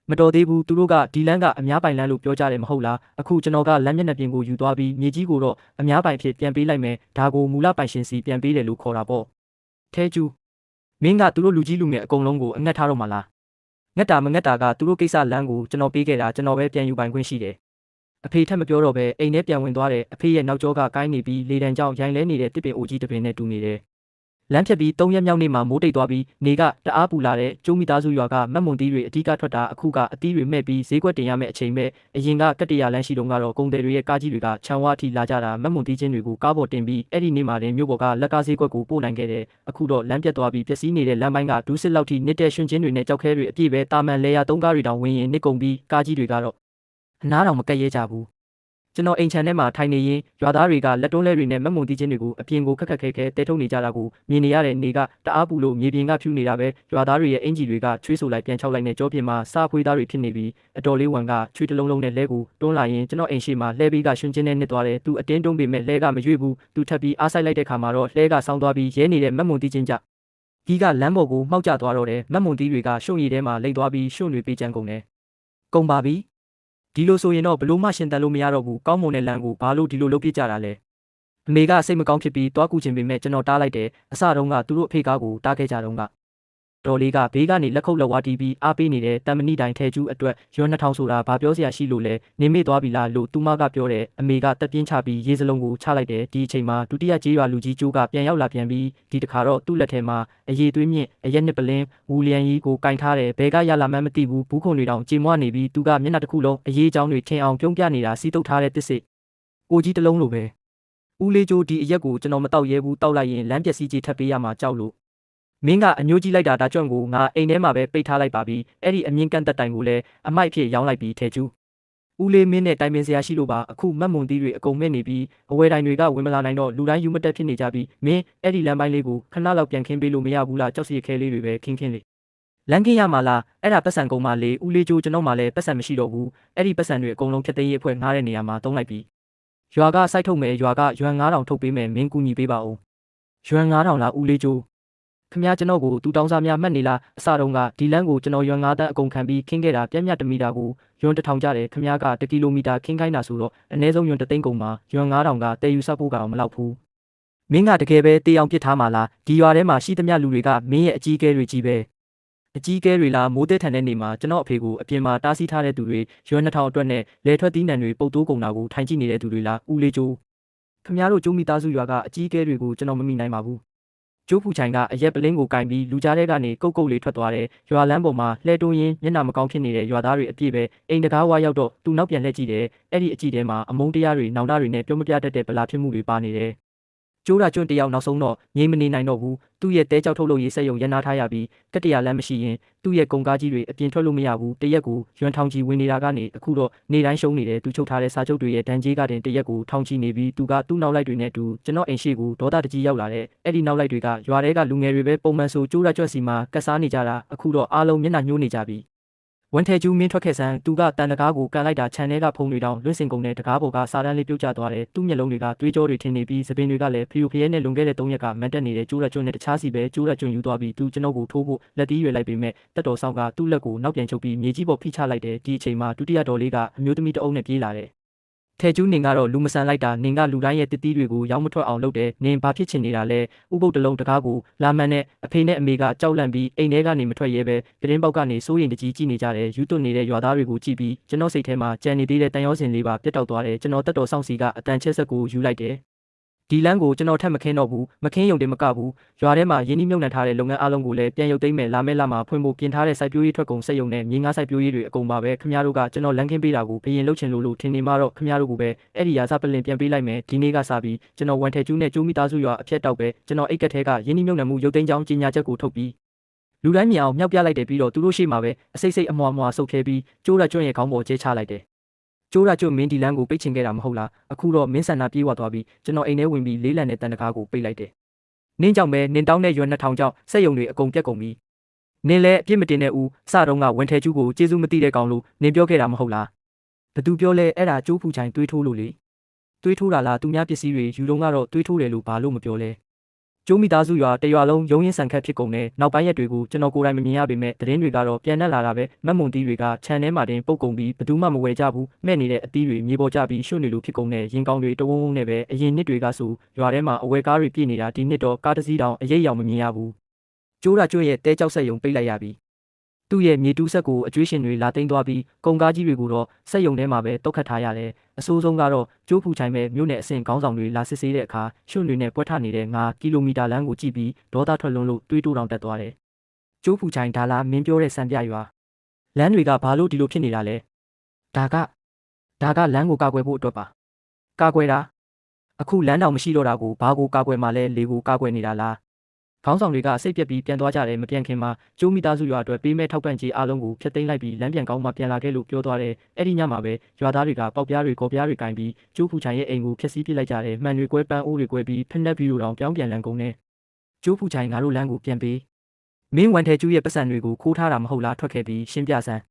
မတော်သေးဘူးသူတို့ကဒီလမ်းကအများပိုင်လမ်းလို့ပြောကြတယ်မဟုတ်လားအခုကျွန်တော်ကလမ်းမျက်နှာပြင်ကိုယူသွားပြီးမြေကြီးကိုတော့အများပိုင်ဖြစ်ပြန်ပေးလိုက်မယ်ဒါကိုမူလပိုင်ရှင်စီပြန်ပေးတယ်လို့ခေါ်တာပေါ့ထဲကျူးမင်းကသူတို့လူကြီးလူငယ်အကုန်လုံးကိုအငတ်ထားတော့မှလား ငတ်တာမငတ်တာကသူတို့ကိစ္စလမ်းကိုကျွန်တော်ပေးခဲ့တာကျွန်တော်ပဲပြန်ယူပိုင်ခွင့်ရှိတယ်အဖေထက်မပြောတော့ပဲအိမ်ထဲပြန်ဝင်သွားတယ်အဖေရဲ့နောက်ကျောကကိုင်းနေပြီးလေတံကြောင့်ရိုင်လဲနေတဲ့တစ်ပင်အိုကြီးတစ်ပင်နဲ့တူနေတယ်လမ်းဖြတ်ပြီး3ရက်မြောက်နေ့မှာမိုးတိတ်သွားပြီးနေကတအားပူလာတဲ့ကျိုးမိသားစုရွာကမတ်မွန်သီးတွေအတီးကထွက်တာအခုကအသီးတွေမဲ့ပြီးဈေးကွက်တင်ရမယ့်အချိန်မဲ့အရင်ကကတ္တရာလမ်းရှိတုန်းကတော့ကုန်တယ်တွေရဲ့ကားကြီးတွေကခြံဝါအထိလာကြတာမတ်မွန်သီးချင်းတွေကိုကားပေါ်တင်ပြီးအဲ့ဒီနေ့မှာတင်မြို့ပေါ်ကလက်ကားဈေးကွက်ကိုပို့နိုင်ခဲ့တယ်အခုတော့လမ်းပြတ်သွားပြီးပျက်စီးနေတဲ့လမ်းပိုင်းကဒူးစစ်လောက်ထိနစ်တဲ့ရွှင်ချင်းတွေနဲ့ကြောက်ခဲတွေအပြည့်ပဲတာမန်လေယာ3ကားတွေတောင်ဝင်ရင်နစ်ကုန်ပြီးကားကြီးတွေကတော့အနားတောင်မကက်ရဲကြဘူးကျွန်တော်အိမ်ခြံထဲမှာထိုင်နေရင်ရွာသားတွေကလက်တွန်းလဲတွေနဲ့မတ်မွန်တီးချင်းတွေကိုအပြင်ကိုခက်ခက်ခဲခဲတဲထုတ်နေကြတာကိုမြင်နေရတဲ့နေကတအားပူလို့မြေပြင်ကဖြူနေတာပဲရွာသားတွေရဲ့အင်ဂျီတွေကချွေးဆူလိုက်ပြန်ချောက်လိုက်နဲ့ကြောပြင်မှာစားဖွေးသားတွေဖြစ်နေပြီးအတော်လေးဝန်ကချွေးတလုံးလုံးနဲ့လဲကိုတွန်းလာရင်ကျွန်တော်အိမ်ရှိမှာလဲပြီးကရွှင်ချင်းနဲ့နစ်သွားတယ်သူအတင်းတွန်းပေမဲ့လဲကမရွေ့ဘူးသူထပ်ပြီးအားဆိုင်လိုက်တဲ့ခါမှာတော့လဲကဆောင်းသွားပြီးရဲနေတဲ့မတ်မွန်တီးချင်းကြကြီးကလမ်းပေါ်ကိုမှောက်ကျသွားတော့တယ်မတ်မွန်တီးတွေကရှုံရည်ထဲမှာလိမ့်သွားပြီးရှုံတွေပေးချမ်းကုန်တယ်ကုန်ပါပြီဒီလိုဆိုရင်တော့ဘလို့မှရှင်တန်လို့မရတော့ဘူးကောင်းမွန်တဲ့လမ်းကိုဘာလို့ဒီလိုလုပ်ပြကြတာလဲအမေကစိတ်မကောင်းဖြစ်ပြီးတွားကူချင်ပေမဲ့ကျွန်တော်တားလိုက်တယ်အစတုန်းကသူတို့အဖေကားကိုတားခဲ့ကြတော့ကတော်လေးကဘေးကနေလက်ခုပ်လက်ဝါးတီးပြီးအားပေးနေတဲ့တမ်မဏိတိုင်ထဲကျူးအတွက်ရွံ2000ဆိုတာဘာပြောစရာရှိလို့လဲနေမေ့သွားပြီလားလို့သူမကပြောတယ်အမေကတက်ပြင်းချပြီးရေစလုံးကိုချလိုက်တယ်ဒီအချိန်မှာဒုတိယကြေးရွာလူကြီးကျိုးကပြန်ရောက်လာပြန်ပြီးဒီတခါတော့သူ့လက်ထဲမှာအရေးသွေးမြင့်အရက်နှစ်ပလင်းဝူလျန်ကြီးကိုကင်ထားတယ်ဘဲကရလာမှန်းမသိဘူးဘူးခွန်တွေတောင်ကြေမွနေပြီးသူကမျက်နှာတစ်ခုလုံးအရေးချောင်းတွေထင်အောင်ပြုံးပြနေတာစီးတုပ်ထားတဲ့တစ်စစ်ကိုကြီးတစ်လုံးလိုပဲဦးလေးကျိုးဒီအရက်ကိုကျွန်တော်မတောက်ရဲဘူးတောက်လိုက်ရင်လမ်းပျက်စီးကြီးထပ်ပေးရမှာကြောက်လို့မင်းကအညိုးကြီးလိုက်တာဒါကြွန့်ကိုငါအိမ်ထဲမှာပဲပိတ်ထားလိုက်ပါပြီအဲ့ဒီအမြင့်ကန့်တက်တိုင်ကိုလည်းအမိုက်ဖြစ်ရောင်းလိုက်ပြီးထဲကျူးဦးလေးမင်းနဲ့တိုင်ပင်စရာရှိလို့ပါအခုမတ်မွန်သီးတွေအကုန်မဲ့နေပြီးအဝယ်တိုင်တွေကဝင်မလာနိုင်တော့လူတိုင်းယူမတက်ဖြစ်နေကြပြီးမင်းအဲ့ဒီလမ်းပိုင်းလေးကိုခဏလောက်ပြန်ခင်းပေးလို့မရဘူးလားကြောက်စီခဲလေးတွေပဲခင်းလေလမ်းခင်းရမှာလားအဲ့ဒါပတ်စံကုန်ပါလေဦးလေးကျိုးကျွန်တော်မှလည်းပတ်စံမရှိတော့ဘူးအဲ့ဒီပတ်စံတွေအကုန်လုံးဖြတ်သိမ်းရေးအဖွဲ့ငှားတဲ့နေရာမှာတုံးလိုက်ပြီးရွာကစိုက်ထုတ်မယ်ရွာကရွမ်9000ထုတ်ပေးမယ်မင်းကူညီပေးပါဦးရွမ်9000လားဦးလေးကျိုးခမည်းကျွန်တော်ကိုတူတောင်းစားများမှတ်နေလားအစတုန်းကဒီလမ်းကိုကျွန်တော်ရွမ်9တန်းအကုန်ခံပြီးခင်းခဲ့တာပြက်မြတ်1မီတာကိုရွမ်1000ကျတယ်ခမည်းက1ကီလိုမီတာခင်းခိုင်းတာဆိုတော့အနည်းဆုံးရွမ်3သိန်းကုန်မှာရွမ်9000ကတဲယူဆောက်ဖို့ကတော့မလောက်ဘူးမင်းကတကယ်ပဲတေးအောင်ပြစ်ထားမှာလားဒီရွာထဲမှာရှိသမျှလူတွေကမင်းရဲ့အကြီးအကဲတွေကြီးပဲအကြီးကဲတွေလားမိုးတဲ့ထန်တဲ့နေမှာကျွန်တော်အဖေကိုအပြင်မှာတားဆီးထားတဲ့သူတွေရွမ်2000အတွက်နဲ့လဲထွက်သီးနှံတွေပုတ်တိုးကုန်တာကိုထိုင်ကြည့်နေတဲ့သူတွေလားဦးလေးကျိုးခမည်းတို့ကျိုးမိသားစုရွာကအကြီးအကဲတွေကိုကျွန်တော်မမိနိုင်ပါဘူးကျိုးဖူချိုင်ကအရက်ပလင်းကိုကင်ပြီးလူကြားထဲကနေကုတ်ကုတ်လေးထွက်သွားတယ်ရွာလမ်းပေါ်မှာလှဲတိုးရင်းမျက်နှာမကောင်းဖြစ်နေတဲ့ရွာသားတွေအပြည့်ပဲအိမ်တကားဝါရောက်တော့သူနောက်ပြန်လှည့်ကြည့်တယ်အဲ့ဒီအကြည့်ထဲမှာအမုန်းတရားတွေနောင်တတွေနဲ့ပြောမပြတတ်တဲ့ဗလာဖြစ်မှုတွေပါနေတယ်ကျိုးတာကျွန်းတယောက်နောက်ဆုံးတော့ငြိမ်မနေနိုင်တော့ဘူးသူ့ရဲ့တဲကြောက်ထုတ်လို့ရေးဆက်ယုံရန်နာထားရပြီးကတ္တရာလမ်းမရှိရင်သူ့ရဲ့ကုန်ကားကြီးတွေအပြင်ထွက်လို့မရဘူးတရက်ကိုရွမ်ထောင်ကြီးဝင်နေတာကနေအခုတော့နေတိုင်းရှုံးနေတယ်သူချုပ်ထားတဲ့စာချုပ်တွေရဲ့ဒဏ်ကြေးကတင်တရက်ကိုထောင်ချီနေပြီးသူကသူ့နောက်လိုက်တွေနဲ့တူကျွန်တော်အိမ်ရှိကိုဒေါသတကြီးရောက်လာတဲ့အဲ့ဒီနောက်လိုက်တွေကရွာထဲကလူငယ်တွေပဲပုံမှန်ဆိုကျိုးရကြွက်စီမှာကတ်စားနေကြတာအခုတော့အားလုံးမျက်နှာညှိုးနေကြပြီဝန်ထဲကျူးမင်းထွက်ခဲ့စမ်းသူကတန်တကားကိုကန်လိုက်တာခြံထဲကဖုံတွေတောင်လွင့်စင်ကုန်တဲ့တကားပေါ်ကစာတန်းလေးပြုတ်ကျသွားတယ်သူ့မျက်လုံးတွေကသွေးကြောတွေထင်နေပြီးသပင်တွေကလည်းဖျူဖျဲနဲ့လုံခဲ့တဲ့3ရက်ကမန်တက်နေတဲ့ကျိုးရကျွန်းနဲ့တခြားစီပဲကျိုးရကျွန်းယူသွားပြီးသူကျွန်တော်ကိုထိုးဖို့လက်သီးရွယ်လိုက်ပေမဲ့တက်တော်ဆောင်ကသူ့လက်ကိုနောက်ပြန်ချုပ်ပြီးမြေကြီးပေါ်ဖိချလိုက်တယ်ဒီအချိန်မှာဒုတိယတော်လေးကအမျိုးသမီးတအုပ်နဲ့ပြေးလာတယ်ထဲကျူးနင်ကတော့လူမဆန်လိုက်တာနင်ကလူတိုင်းရဲ့တစ်တီးတွေကိုရောင်းမထွက်အောင်လုပ်တယ်နင်ဘာဖြစ်ချင်နေတာလဲဥပုပ်တလုံးတကားကိုလာမန်နဲ့အဖေနဲ့အမေကကြောက်လန့်ပြီးအိမ်ထဲကနေမထွက်ရဲပဲပြတင်းပေါက်ကနေစိုးရိမ်တကြီးကြည့်နေကြတယ်ယူသွနေတဲ့ရွာသားတွေကိုကြည့်ပြီးကျွန်တော်စိတ်ထဲမှာကြံနေသေးတဲ့တန်ရောစင်လေးပါပြတ်တောက်သွားတယ်ကျွန်တော်တက်တော်ဆောင်စီကအတန်ချက်ဆက်ကိုယူလိုက်တယ်ဒီလမ်းကိုကျွန်တော်ထပ်မခင်းတော့ဘူးမခင်းရုံတင်မကဘူးရွာထဲမှာရင်းနှီးမြှုပ်နှံထားတဲ့လုပ်ငန်းအလုံးကိုလည်းပြန်ရုပ်သိမ်းမယ်လာမယ့်လမှာဖွင့်ဖို့ပြင်ထားတဲ့စိုက်ပျိုးရေးထွက်ကုန်စက်ရုံနဲ့မြေငါးစိုက်ပျိုးရေးတွေအကုန်ပါပဲခမရတို့ကကျွန်တော်လမ်းခင်းပေးတာကိုဘရင်လှုပ်ချင်လို့ထင်နေမှတော့ခမရတို့ကိုပဲအဲ့ဒီရာဇပလင်ပြန်ပေးလိုက်မယ်ဒီနေ့ကစပြီးကျွန်တော်ဝန်ထဲကျူးနဲ့ကျိုးမိသားစုရွာအဖြတ်တောက်ပဲကျွန်တော်အိတ်ကက်ထဲကရင်းနှီးမြှုပ်နှံမှုရုပ်သိမ်းကြောင်းကြေညာချက်ကိုထုတ်ပြီးလူတိုင်းမြင်အောင်မြောက်ပြလိုက်တယ်ပြီးတော့သူတို့ရှေ့မှာပဲအစိတ်အမွာဆုပ်ခဲပြီးကျိုးရကျွန်းရဲ့ခေါင်းပေါ်ကျဲချလိုက်တယ်ကျိုးရကျွန်းမင်းဒီလန်းကိုပိတ်ချင်ခဲ့တာမဟုတ်လားအခုတော့မင်းဆန္ဒပြေးဝသွားပြီးကျွန်တော်အိမ်ထဲဝင်ပြီးလေးလံတဲ့တန်တကားကိုပိတ်လိုက်တယ်နင်းကြောင့်ပဲနင်းတောင်းတဲ့ရွယ်2000ကြောင့်စက်ယုံတွေအကုန်ပြတ်ကုန်ပြီနင်းလည်းအပြစ်မတင်တဲ့ဦးစတော့ကဝန်ထဲကျူးကိုကျေးဇူးမသိတဲ့ကောင်လို့နင်းပြောခဲ့တာမဟုတ်လားဘသူပြောလဲအဲ့ဒါကျိုးဖူချိုင်တွေးထိုးလို့လေတွေးထိုးတာလားသူများပစ္စည်းတွေယူလုံးကတော့တွေးထိုးတယ်လို့ဘာလို့မပြောလဲကျိုးမိသားစုရွာတရွာလုံးရုံးရင်ဆန်ခတ်ဖြစ်ကုန်တဲ့နောက်ပိုင်းရက်တွေကိုကျွန်တော်ကိုယ်တိုင်မမြင်ရပေမဲ့သတင်းတွေကတော့ပြန်နှက်လာတာပဲမတ်မွန်တီးတွေကခြံထဲမှာတင်ပုတ်ကုန်ပြီးဘသူမှမဝယ်ကြဘူးမဲ့နေတဲ့အသီးတွေမြေပေါ်ကျပြီးရွှွနေလို့ဖြစ်ကုန်တဲ့ရင်ကောင်းတွေတဝုံဝုံနဲ့ပဲအရင်နှစ်တွေကဆိုရွာထဲမှာအဝယ်ကားတွေပြည့်နေတာဒီနှစ်တော့ကားတစ်စီးတောင်အရေးရောင်မမြင်ရဘူးကျိုးရကျွတ်ရဲ့တဲကြောက်ဆက်ယုံပိတ်လိုက်ရပြီ သူ့ရဲ့မြေတူးဆက်ကိုအကျွေးရှင်တွေလာသိမ်းသွားပြီးကုန်ကားကြီးတွေကိုတော့စက်ယုံထဲမှာပဲတုတ်ခတ်ထားရတယ်။အဆိုးဆုံးကတော့ကျိုးဖူချိုင်မဲ့မြို့နယ်အဆင့်ခေါင်းဆောင်တွေလာစစ်ဆေးတဲ့အခါရွှွန့်တွေနဲ့ပွက်ထနေတဲ့9ကီလိုမီတာလမ်းကိုကြည့်ပြီးဒေါသထွက်လွန်းလို့တွေးတိုးတောင်တက်သွားတယ်။ကျိုးဖူချိုင်ဒါလာမင်းပြောတဲ့စံပြရွာလမ်းတွေကဘာလို့ဒီလိုဖြစ်နေတာလဲ။ဒါကလမ်းကိုကာကွယ်ဖို့အတွက်ပါ။ကာကွယ်တာအခုလမ်းတောင်မရှိတော့တာကိုဘာကိုကာကွယ်မှလဲလေကိုကာကွယ်နေတာလားခေါင်းဆောင်တွေကစိတ်ပြက်ပြီးပြန်သွားကြတယ်မပြန်ခင်မှာကျိုးမိသားစုရွာအတွက်ပေးမဲ့ထောက်ပံ့ကြေးအားလုံးကိုဖျက်သိမ်းလိုက်ပြီးလမ်းပြန်ကောင်းမှပြန်လာခဲ့လို့ပြောသွားတယ်အဲ့ဒီညမှာပဲရွာသားတွေကပေါက်ပြားတွေကော်ပြားတွေကင်ပြီးကျိုးဖူချိုင်ရဲ့အိမ်ကိုဖျက်ဆီးပစ်လိုက်ကြတယ်မှန်တွေကွဲပန်းအိုးတွေကွဲပြီးဖက်နှက်ပြီးတော့ပြောင်းပြန်လန်ကုန်တယ်ကျိုးဖူချိုင်ငါတို့လမ်းကိုပြန်ပေးမင်းဝန်ထဲကျူးရဲ့ပတ်စံတွေကိုခိုးထားတာမဟုတ်လားထွက်ခဲ့ပြီးရှင်းပြစမ်း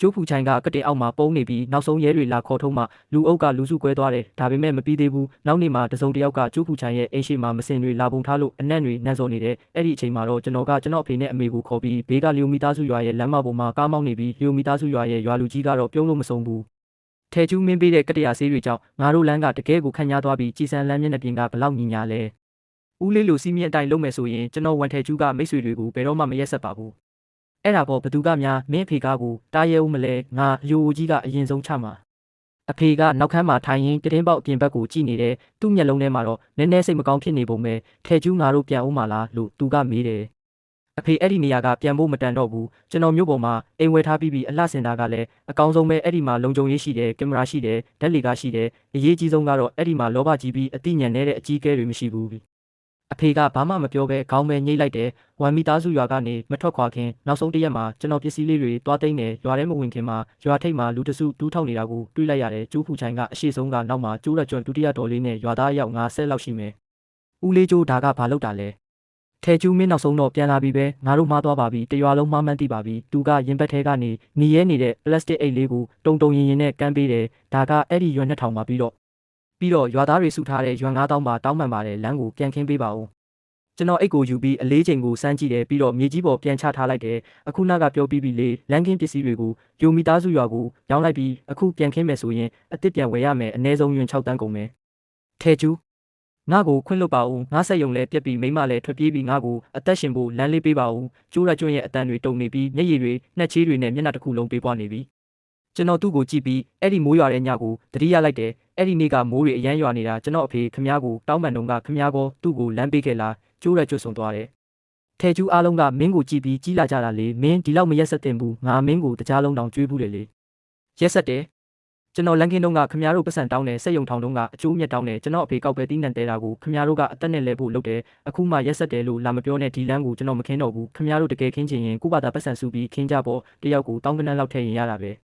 ကျိုးဖူချိုင်ကကတင်အောက်မှာပုံနေပြီးနောက်ဆုံးရဲတွေလာခေါ်ထုံးမှလူအုပ်ကလူစုကွဲသွားတယ်ဒါပေမဲ့မပြီးသေးဘူးနောက်နေ့မှာတစုံတစ်ယောက်ကကျိုးဖူချိုင်ရဲ့အိမ်ရှိမှာမစင်တွေလာပုံထားလို့အနံ့တွေနှံ့စော်နေတယ်အဲ့ဒီအချိန်မှာတော့ကျွန်တော်အဖေနဲ့အမေကိုခေါ်ပြီးဘေးကလျိုမီသားစုရွာရဲ့လမ်းမပေါ်မှာကားမောင်းနေပြီးလျိုမီသားစုရွာရဲ့ရွာလူကြီးကတော့ပြုံးလို့မဆုံးဘူးထဲကျူးမင်းပေးတဲ့ကတရဆေးတွေကြောင့်ငါတို့လမ်းကတကယ်ကိုခန့်ညားသွားပြီးကြည်စံလမ်းမျက်နှာပြင်ကဘလောက်ညီညာလဲဦးလေးလိုစီးမြင့်အတိုင်းလုံးမယ်ဆိုရင်ကျွန်တော်ဝန်ထဲကျူးကမိတ်ဆွေတွေကိုဘယ်တော့မှမရက်ဆက်ပါဘူးအဲ့ဒါပေါ့ဘသူကများမင်းအဖေကားကိုတားရဲဦးမလဲငါအယိုအိုကြီးကအရင်ဆုံးချမှာအဖေကနောက်ခန်းမှာထိုင်ရင်းတင်းပေါက်အပြင်ဘက်ကိုကြည့်နေတယ်သူ့မျက်လုံးထဲမှာတော့နည်းနည်းစိတ်မကောင်းဖြစ်နေပုံပဲထဲကျူးငါတို့ပြန်ဦးမလားလို့သူကမေးတယ်အဖေအဲ့ဒီနေရာကပြန်ဖို့မတန်တော့ဘူးကျွန်တော်မြို့ပေါ်မှာအိမ်ဝယ်ထားပြီးအလှစင်တာကလည်းအကောင်းဆုံးပဲအဲ့ဒီမှာလုံခြုံရေးရှိတယ်ကင်မရာရှိတယ်ဓာတ်လေကားရှိတယ်အရေးကြီးဆုံးကတော့အဲ့ဒီမှာလောဘကြီးပြီးအသိဉာဏ်နဲ့တဲ့အကြီးအကဲတွေမရှိဘူးအဖေကဘာမှမပြောဘဲခေါင်းပဲညှိလိုက်တယ်ဝမ်မီသားစုရွာကနေမထွက်ခွာခင်နောက်ဆုံးတစ်ရက်မှာကျွန်တော်ပစ္စည်းလေးတွေတွားသိမ်းတယ်ရွာထဲမဝင်ခင်မှာရွာထိပ်မှာလူတစုတူးထောက်နေတာကိုတွေးလိုက်ရတယ်ကျိုးဖူချိုင်ကအရှိဆုံးကနောက်မှာကျိုးရကျွန်းဒုတိယတော်လေးနဲ့ရွာသားရောက်50လောက်ရှိမယ်ဦးလေးကျိုးဒါကဘာလုပ်တာလဲထဲကျူးမင်းနောက်ဆုံးတော့ပြန်လာပြီပဲငါတို့မှားသွားပါပြီတရွာလုံးမှားမှန်းသိပါပြီသူကရင်ဘက်ထဲကနေနေရဲနေတဲ့ပလတ်စတစ်အိတ်လေးကိုတုံရင်နဲ့ကမ်းပေးတယ်ဒါကအဲ့ဒီရွက်2000ပါပြီးတော့ရွာသားတွေစုထားတဲ့ရွက်9000ပါတောင်းပန်ပါတယ်လမ်းကိုပြန်ခင်းပေးပါဦးကျွန်တော်အိတ်ကိုယူပြီးအလေးချိန်ကိုစမ်းကြည့်တယ်ပြီးတော့မြေကြီးပေါ်ပြန်ချထားလိုက်တယ်အခုနောက်ကပြောပြီးပြီလေလမ်းကင်းပစ္စည်းတွေကိုယူမီသားစုရွာကိုရောင်းလိုက်ပြီးအခုပြန်ခင်းမယ်ဆိုရင်အစ်စ်ပြန်ဝယ်ရမယ်အနည်းဆုံးယွန်း6တန်းကုန်မယ်ထဲကျူးငါ့ကိုခွင့်လွတ်ပါဦးငါဆက်ယုံလဲပြက်ပြီးမိမလည်းထွက်ပြေးပြီးငါ့ကိုအသက်ရှင်ဖို့လမ်းလေးပေးပါဦးကျိုးရကျွန်းရဲ့အတန်တွေတုံနေပြီးမျက်ရည်တွေနှက်ချေးတွေနဲ့မျက်နှာတစ်ခုလုံးပေးပွားနေပြီကျွန်တော်သူ့ကိုကြည့်ပြီးအဲ့ဒီမိုးရွာတဲ့ညကိုတတိယလိုက်တယ်အဲ့ဒီနေ့ကမိုးတွေအရမ်းရွာနေတာကျွန်တော်အဖေခမ ्या ကိုတောင်းပန်တော့ကခမ ्या ကောသူ့ကိုလမ်းပေးခဲ့လားကျိုးရကျွတ်ဆုံသွားတယ်ထဲကျူးအားလုံးကမင်းကိုကြည့်ပြီးကြီးလာကြတာလေမင်းဒီလောက်မရက်ဆက်တင်ဘူးငါမင်းကိုတကြားလုံးတောင်ကြွေးဘူးလေရက်ဆက်တယ်ကျွန်တော်လန်ကင်းတုံးကခမ ्या တို့ပတ်စံတောင်းတယ်စက်ယုံထောင်တုံးကအကျိုးမြတ်တောင်းတယ်ကျွန်တော်အဖေကောက်ပဲတီးနှံတဲတာကိုခမ ्या တို့ကအသက်နဲ့လဲဖို့လုပ်တယ်အခုမှရက်ဆက်တယ်လို့လာမပြောနဲ့ဒီလမ်းကိုကျွန်တော်မခင်းတော့ဘူးခမ ्या တို့တကယ်ခင်းချင်ရင်ကိုပါတာပတ်စံစုပြီးခင်းကြပေါ့တယောက်ကိုတောင်းကနန်းလောက်ထည့်ရင်ရတာပဲ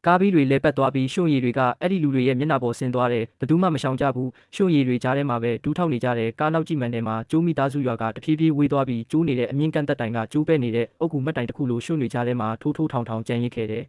ကားပြီးတွေလဲပတ်သွားပြီးရွှွန့်ရည်တွေကအဲ့ဒီလူတွေရဲ့မျက်နှာပေါ်ဆင်းသွားတယ်ဘယ်သူမှမရှောင်ကြဘူးရွှွန့်ရည်တွေကြားထဲမှာပဲဒူးထောက်နေကြတယ်ကားနောက်ကြည့်မှန်တယ်မှာကျိုးမိသားစုရွာကတဖြည်းဖြည်းဝေးသွားပြီးကျိုးနေတဲ့အမြင့်ကန့်တက်တိုင်ကကျိုးပဲ့နေတဲ့အုတ်ကူမှတ်တိုင်တစ်ခုလိုရွှွန့်တွေကြားထဲမှာထိုးထောင်ကြံရစ်ခဲ့တယ်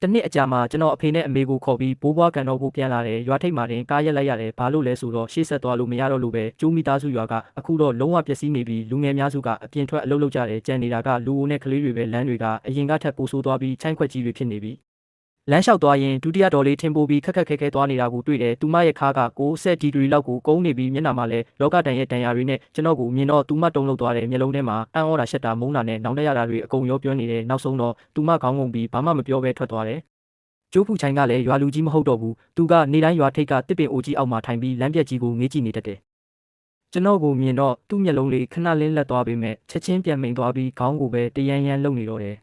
တနှစ်အကြာမှာကျွန်တော်အဖေနဲ့အမေကိုခေါ်ပြီးဘိုးဘွားကန်တော်ကိုပြန်လာတယ်ရွာထိပ်မှာတင်ကားရက်လိုက်ရတယ်ဘာလို့လဲဆိုတော့ရှေ့ဆက်သွားလို့မရတော့လို့ပဲကျိုးမိသားစုရွာကအခုတော့လုံးဝပျက်စီးနေပြီးလူငယ်များစုကအပြင်ထွက်အလုပ်လုပ်ကြတယ်ကြံနေတာကလူအိုနဲ့ကလေးတွေပဲလမ်းတွေကအရင်ကထက်ပိုဆိုးသွားပြီးချိုင်းခွက်ကြီးတွေဖြစ်နေပြီလမ်းလျှောက်သွားရင်ဒုတိယတော်လေးထင်ပိုးပြီးခက်ခဲသွားနေတာကိုတွေ့တယ်။သူမရဲ့ခါက60ဒီဂရီလောက်ကိုကုန်းနေပြီးမျက်နှာမှာလည်းလောကတန်ရဲ့တန်ရာတွေနဲ့ကျွန်တော်ကိုမြင်တော့သူမတုံလို့သွားတယ်မျက်လုံးထဲမှာအံ့ဩတာရှက်တာမုန်းတာနဲ့နောင်တရတာတွေအကုန်ရောပြောနေတယ်။နောက်ဆုံးတော့သူမခေါင်းငုံပြီးဘာမှမပြောဘဲထွက်သွားတယ်။ကျိုးဖူချိုင်ကလည်းရွာလူကြီးမဟုတ်တော့ဘူး။သူကနေတိုင်းရွာထိပ်ကတစ်ပင်အိုကြီးအောက်မှာထိုင်ပြီးလမ်းပြက်ကြီးကိုငေးကြည့်နေတတ်တယ်။ကျွန်တော်ကိုမြင်တော့သူ့မျက်လုံးလေးခဏလင်းလက်သွားပြီးမဲ့ချက်ချင်းပြန်မိန်သွားပြီးခေါင်းကိုပဲတရန်လုံနေတော့တယ်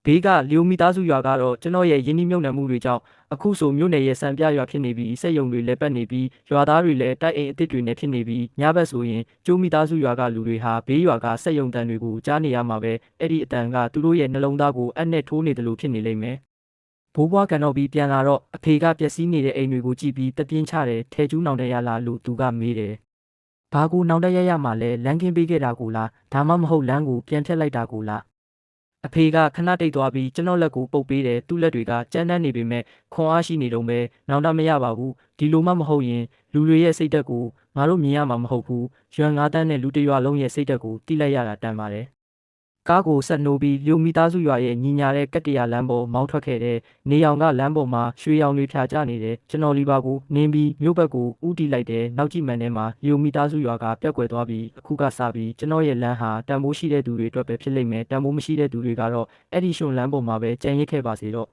ဘေးကလျိုမီသားစုရွာကတော့ကျွန်တော်ရဲ့ယင်းနှိမ့်မြုပ်နှံမှုတွေကြောင့်အခုဆိုမြို့နယ်ရဲ့စံပြရွာဖြစ်နေပြီးစက်ယုံတွေလည်းပတ်နေပြီးရွာသားတွေလည်းတိုက်အိမ်အစ်စ်တွေနဲ့ဖြစ်နေပြီးညဘက်ဆိုရင်ကျိုးမီသားစုရွာကလူတွေဟာဘေးရွာကစက်ယုံတန်တွေကိုကြားနေရမှာပဲအဲ့ဒီအတန်ကသူတို့ရဲ့နှလုံးသားကိုအနဲ့ထိုးနေတယ်လို့ဖြစ်နေလိမ့်မယ်ဘိုးဘွားကန်တော့ပြီးပြန်လာတော့အဖေကပျက်စီးနေတဲ့အိမ်တွေကိုကြည့်ပြီးတပြင်းချတယ်ထဲကျူးနောင်တရလာလို့သူကမေးတယ်ဘာကိုနောင်တရမှာလဲလမ်းကင်းပေးခဲ့တာကိုလားဒါမှမဟုတ်လမ်းကိုပြန်ဖြတ်လိုက်တာကိုလားအဖေကခဏတိတ်သွားပြီးကျွန်တော်လက်ကိုပုတ်ပေးတယ်သူ့လက်တွေကကြမ်းတမ်းနေပေမဲ့ခွန်အားရှိနေတော့ပဲနောင်တမရပါဘူးဒီလိုမှမဟုတ်ရင်လူတွေရဲ့စိတ်ဓာတ်ကိုငါတို့မြင်ရမှာမဟုတ်ဘူးရွှံ9တန်းနဲ့လူတရွာလုံးရဲ့စိတ်ဓာတ်ကိုတိလိုက်ရတာတန်ပါတယ် ကားကိုဆက်နှိုးပြီးလူမိသားစုရွာရဲ့ညီညာတဲ့ကတ္တရာလမ်းပေါ်မောင်းထွက်ခဲ့တဲ့နေရောင်ကလမ်းပေါ်မှာရွှေရောင်တွေဖြာကျနေတယ်ကျွန်တော်လီပါကိုနင်းပြီးမြို့ဘက်ကိုဥတီလိုက်တယ်နောက်ကြည့်မှန်ထဲမှာလူမိသားစုရွာကပြက်ကွယ်သွားပြီးအခုကစပြီးကျွန်တော်ရဲ့လမ်းဟာတန်ဖိုးရှိတဲ့သူတွေအတွက်ပဲဖြစ်လိမ့်မယ်တန်ဖိုးမရှိတဲ့သူတွေကတော့အဲ့ဒီရှင်လမ်းပေါ်မှာပဲကြံရစ်ခဲ့ပါစေတော့